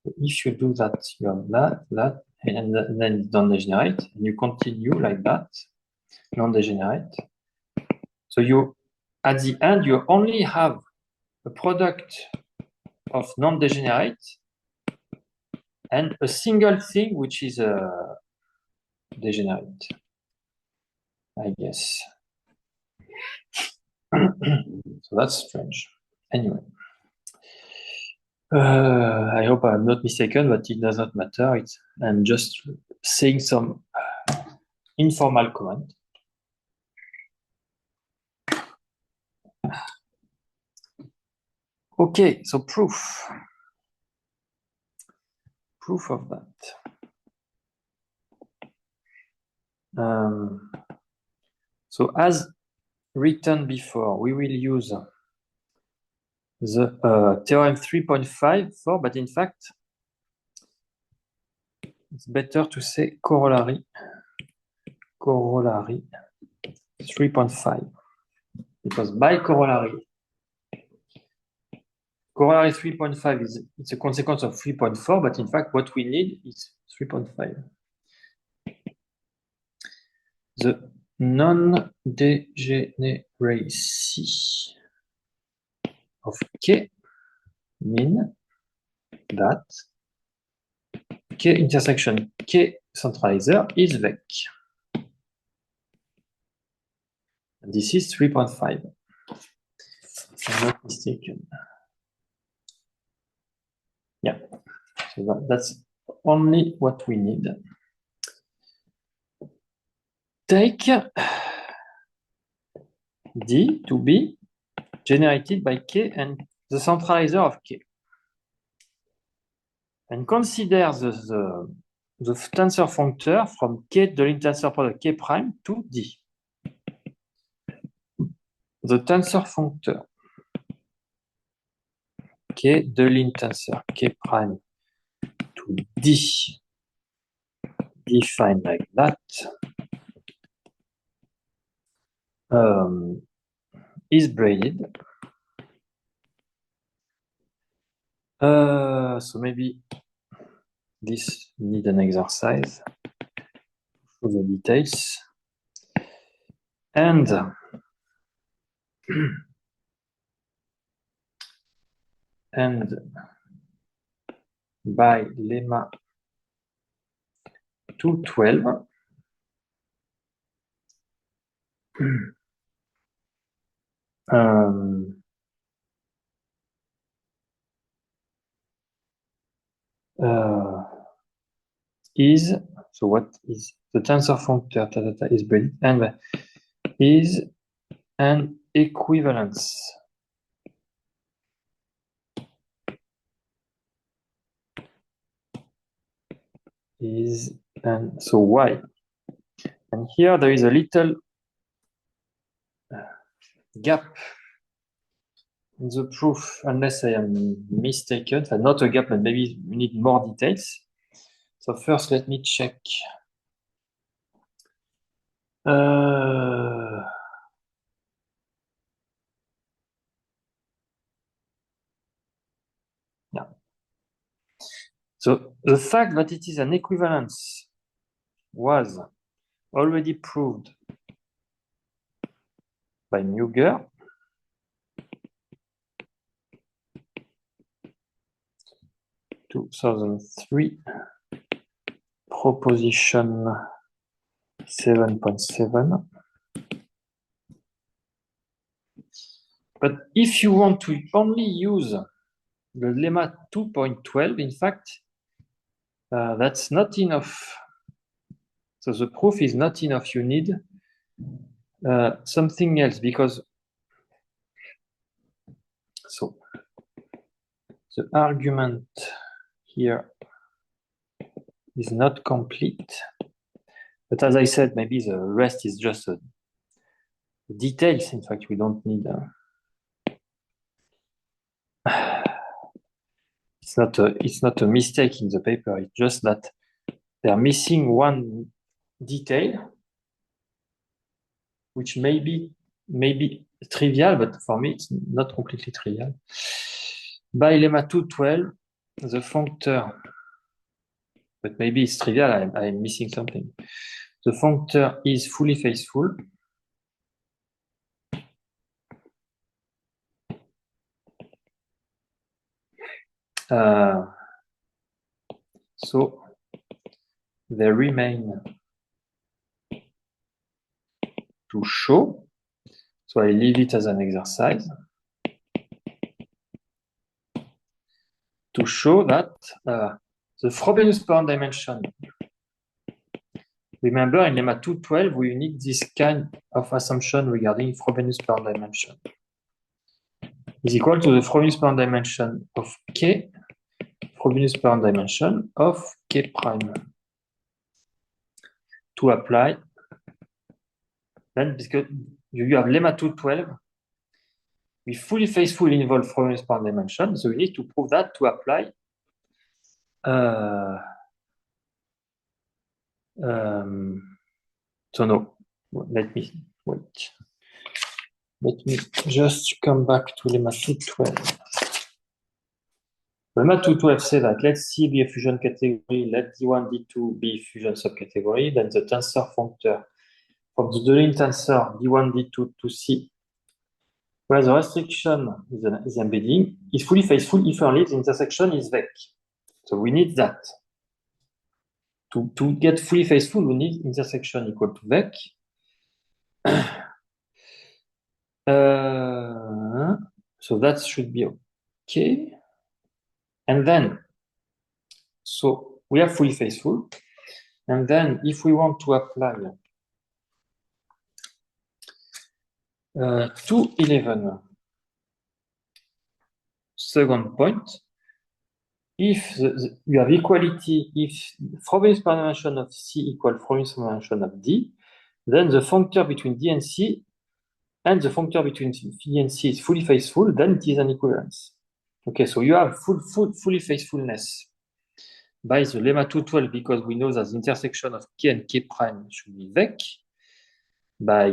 if you do that, you have that, and then it's non-degenerate, and you continue like that, non-degenerate. So you, at the end, you only have a product of non-degenerate and a single thing which is degenerate, I guess. So that's strange. Anyway. I hope I'm not mistaken, but it does not matter. I'm just saying some informal comment. Okay, so proof of that. So as written before, we will use the theorem 3.5 but in fact, it's better to say corollary 3.5, because by corollary 3.5 it's a consequence of 3.4, but in fact what we need is 3.5. The non-degeneracy of K mean that K intersection K centralizer is VEC. And this is 3.5. If I'm not mistaken. Yeah, so that's only what we need. Take D to be generated by K and the centralizer of K. And consider the tensor functor from K de l'intensor product K prime to D. The tensor functor K de l'intensor K prime to D, defined like that, is braided. So maybe this need an exercise for the details. And by lemma 212, is, so what is the tensor functor is braided, and is an equivalence. So why? And here there is a little gap in the proof, unless I am mistaken. Not a gap, but maybe we need more details. So first, let me check. Yeah. So the fact that it is an equivalence was already proved by Muger. 2003, proposition 7.7. But if you want to only use the lemma 2.12, in fact, that's not enough. So the proof is not enough. You need something else, because so the argument here is not complete. But as I said, maybe the rest is just details. In fact, we don't need. It's not a mistake in the paper. It's just that they are missing one detail, which may be trivial, but for me it's not completely trivial. By lemma 212, the functor, but maybe it's trivial. I'm missing something. The functor is fully faithful. So they remain to show. So I leave it as an exercise to show that the Frobenius parent dimension. Remember, in lemma 212, we need this kind of assumption regarding Frobenius parent dimension. Is equal to the Frobenius parent dimension of K, Frobenius parent dimension of K prime. To apply, then because you have lemma 212, we fully faithful involve Frobenius parent dimension, so we need to prove that to apply so no, let me wait. Let me just come back to lemma 212. Lemma 212 say that let C be a fusion category, let D1, D2 be fusion subcategory, then the tensor functor from the Deligne tensor D1, D2 to C, where the restriction is embedding, is fully faithful if only the intersection is vec. So we need that. To get fully faithful, we need intersection equal to vec. So that should be okay. And then, so we are fully faithful. And then if we want to apply 211, second point, if you have equality, if Frobenius parent dimension of C equal Frobenius parent dimension of D, then the functor between D and C and the functor between D and C is fully faithful, then it is an equivalence. Okay, so you have fully faithfulness by the lemma 212 because we know that the intersection of K and K prime should be vec by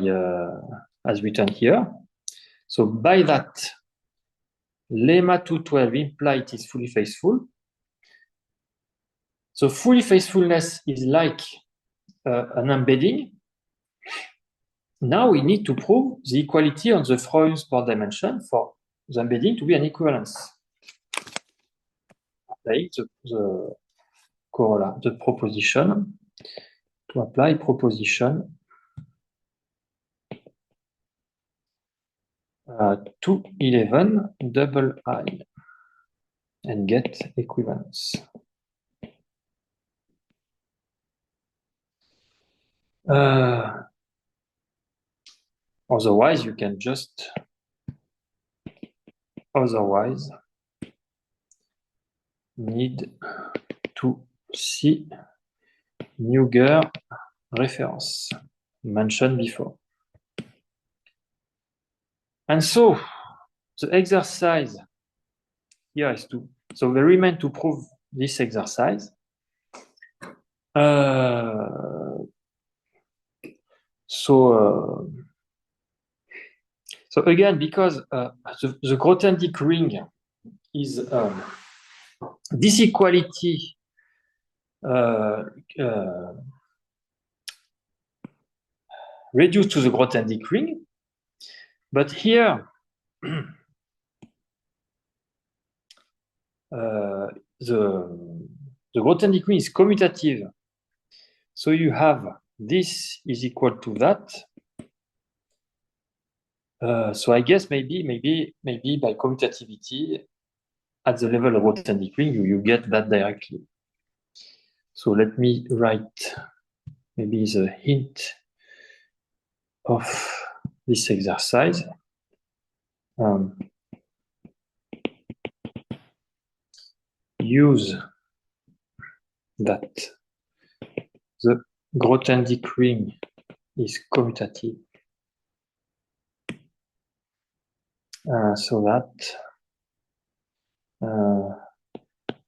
as written here. So by that, lemma 212 implies it is fully faithful. So fully faithfulness is like an embedding. Now we need to prove the equality on the Frobenius parent dimension for the embedding to be an equivalence. Like the corollary, the proposition, to apply proposition 211 double I and get equivalence. Otherwise, you can just need to see Muger reference mentioned before. And so the exercise here is so we remain to prove this exercise. So again, because the Grothendieck ring is this equality reduced to the Grothendieck ring, but here the Grothendieck ring is commutative. So you have this is equal to that. So I guess maybe by commutativity at the level of Grothendieck ring, you get that directly. So let me write maybe the hint of this exercise. Use that the Grothendieck ring is commutative. So that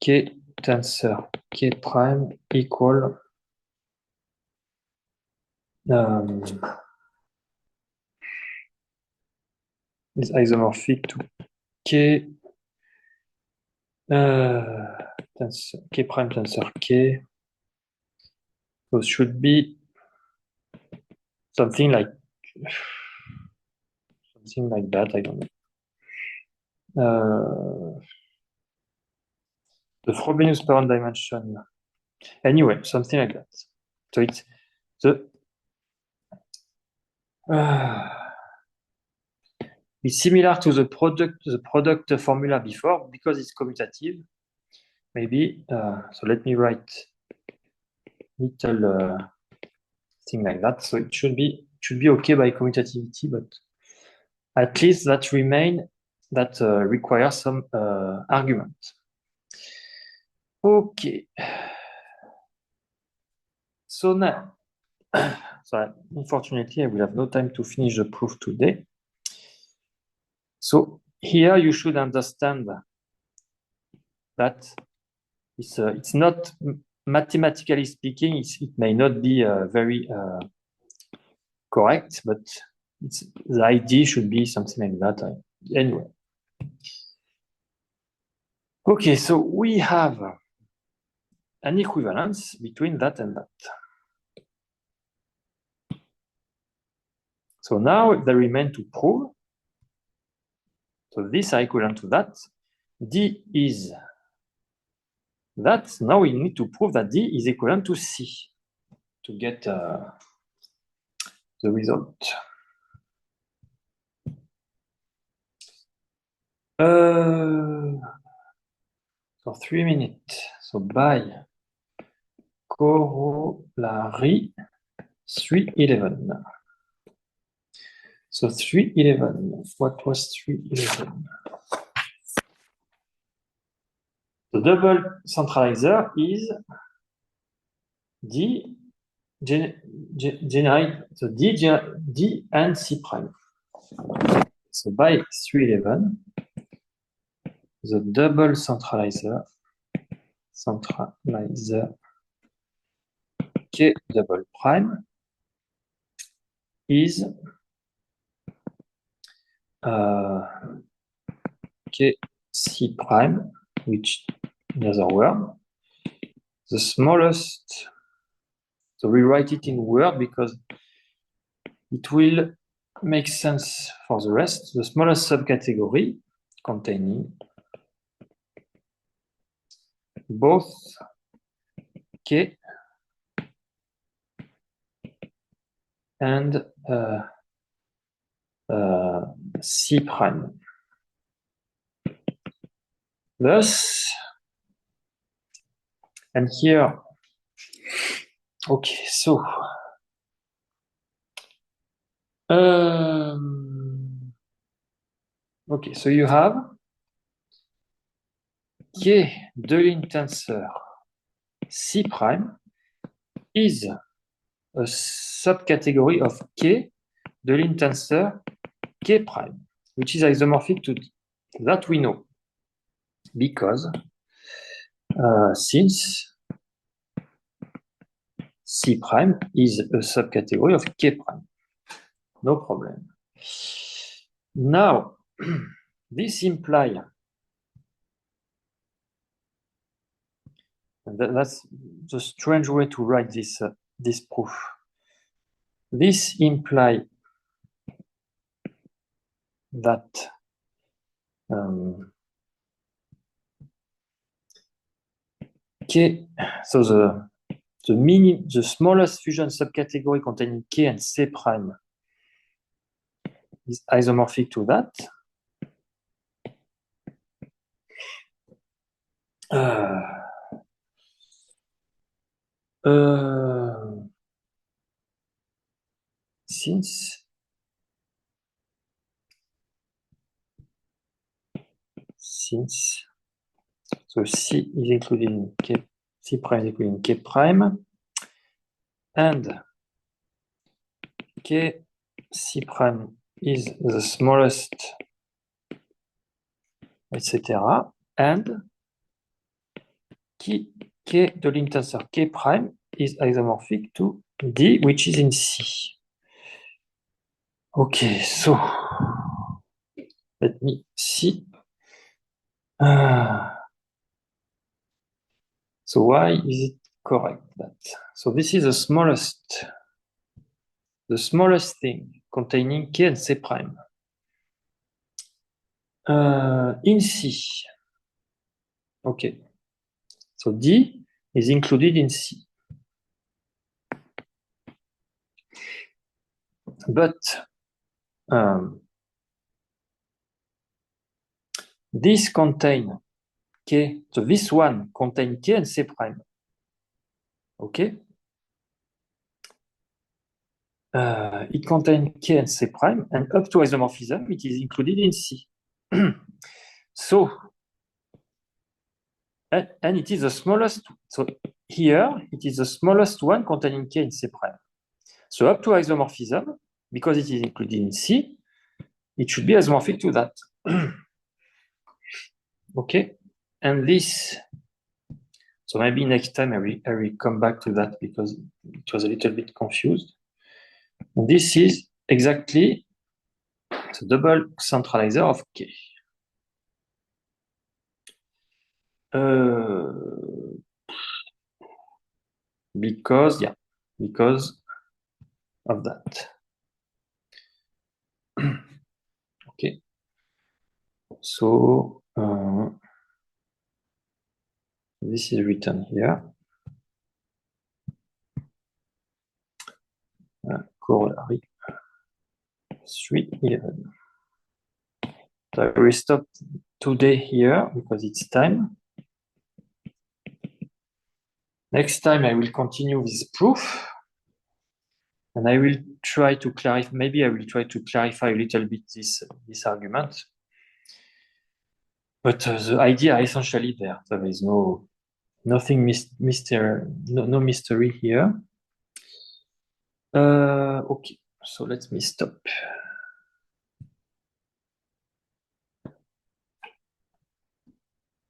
K tensor K prime equal is isomorphic to K tensor K prime tensor K. So it should be something like that. I don't know. The Frobenius parent dimension. Anyway, something like that. So it's it's similar to the product formula before because it's commutative. Maybe so. Let me write little thing like that. So it should be okay by commutativity, but at least that requires some argument. Okay. So now, so unfortunately, I will have no time to finish the proof today. So here you should understand that it's not mathematically speaking, it may not be very correct, but the idea should be something like that. Anyway. Okay, so we have an equivalence between that and that. So now they remain to prove. So these are equivalent to that. D is that. Now we need to prove that D is equivalent to C to get the result. For 3 minutes. So by corollary 311. So 311. What was 311? The double centralizer is D generate so D and C prime. So by 311, the double centralizer K double prime is K C prime, which in other word, the smallest. So we write it in word because it will make sense for the rest. The smallest subcategory containing both K and C prime. Thus, and here, okay, so okay, so you have K de l'intenseur C prime is a subcategory of K de l'intenseur K prime. which is isomorphic to D. That we know because since C prime is a subcategory of K prime. No problem. Now, this implies, that's the strange way to write this, this proof. This implies that K, so the smallest fusion subcategory containing K and C prime is isomorphic to that. Since so C is included in K, C prime is included in K prime, and K C prime is the smallest, etc. And K de l'intensor K prime is isomorphic to D, which is in C. Okay, so let me see. So why is it correct that? So this is the smallest thing containing K and C prime. In C. Okay. So D is included in C. But this contain K, so this one contain K and C prime. Okay. It contains K and C prime, and up to isomorphism, it is included in C. So, and it is the smallest. So here, it is the smallest one containing K and C prime. So up to isomorphism, because it is included in C, it should be isomorphic to that. Okay, and this. So maybe next time I will come back to that because it was a little bit confused. And this is exactly the double centralizer of K. Because of that. Okay. So this is written here. Corollary 311. So I will stop today here because it's time. Next time I will continue with proof. And I will try to clarify, maybe I will try to clarify a little bit this argument. But the idea is essentially there. There is nothing no mystery here. Okay, so let me stop.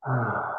Ah.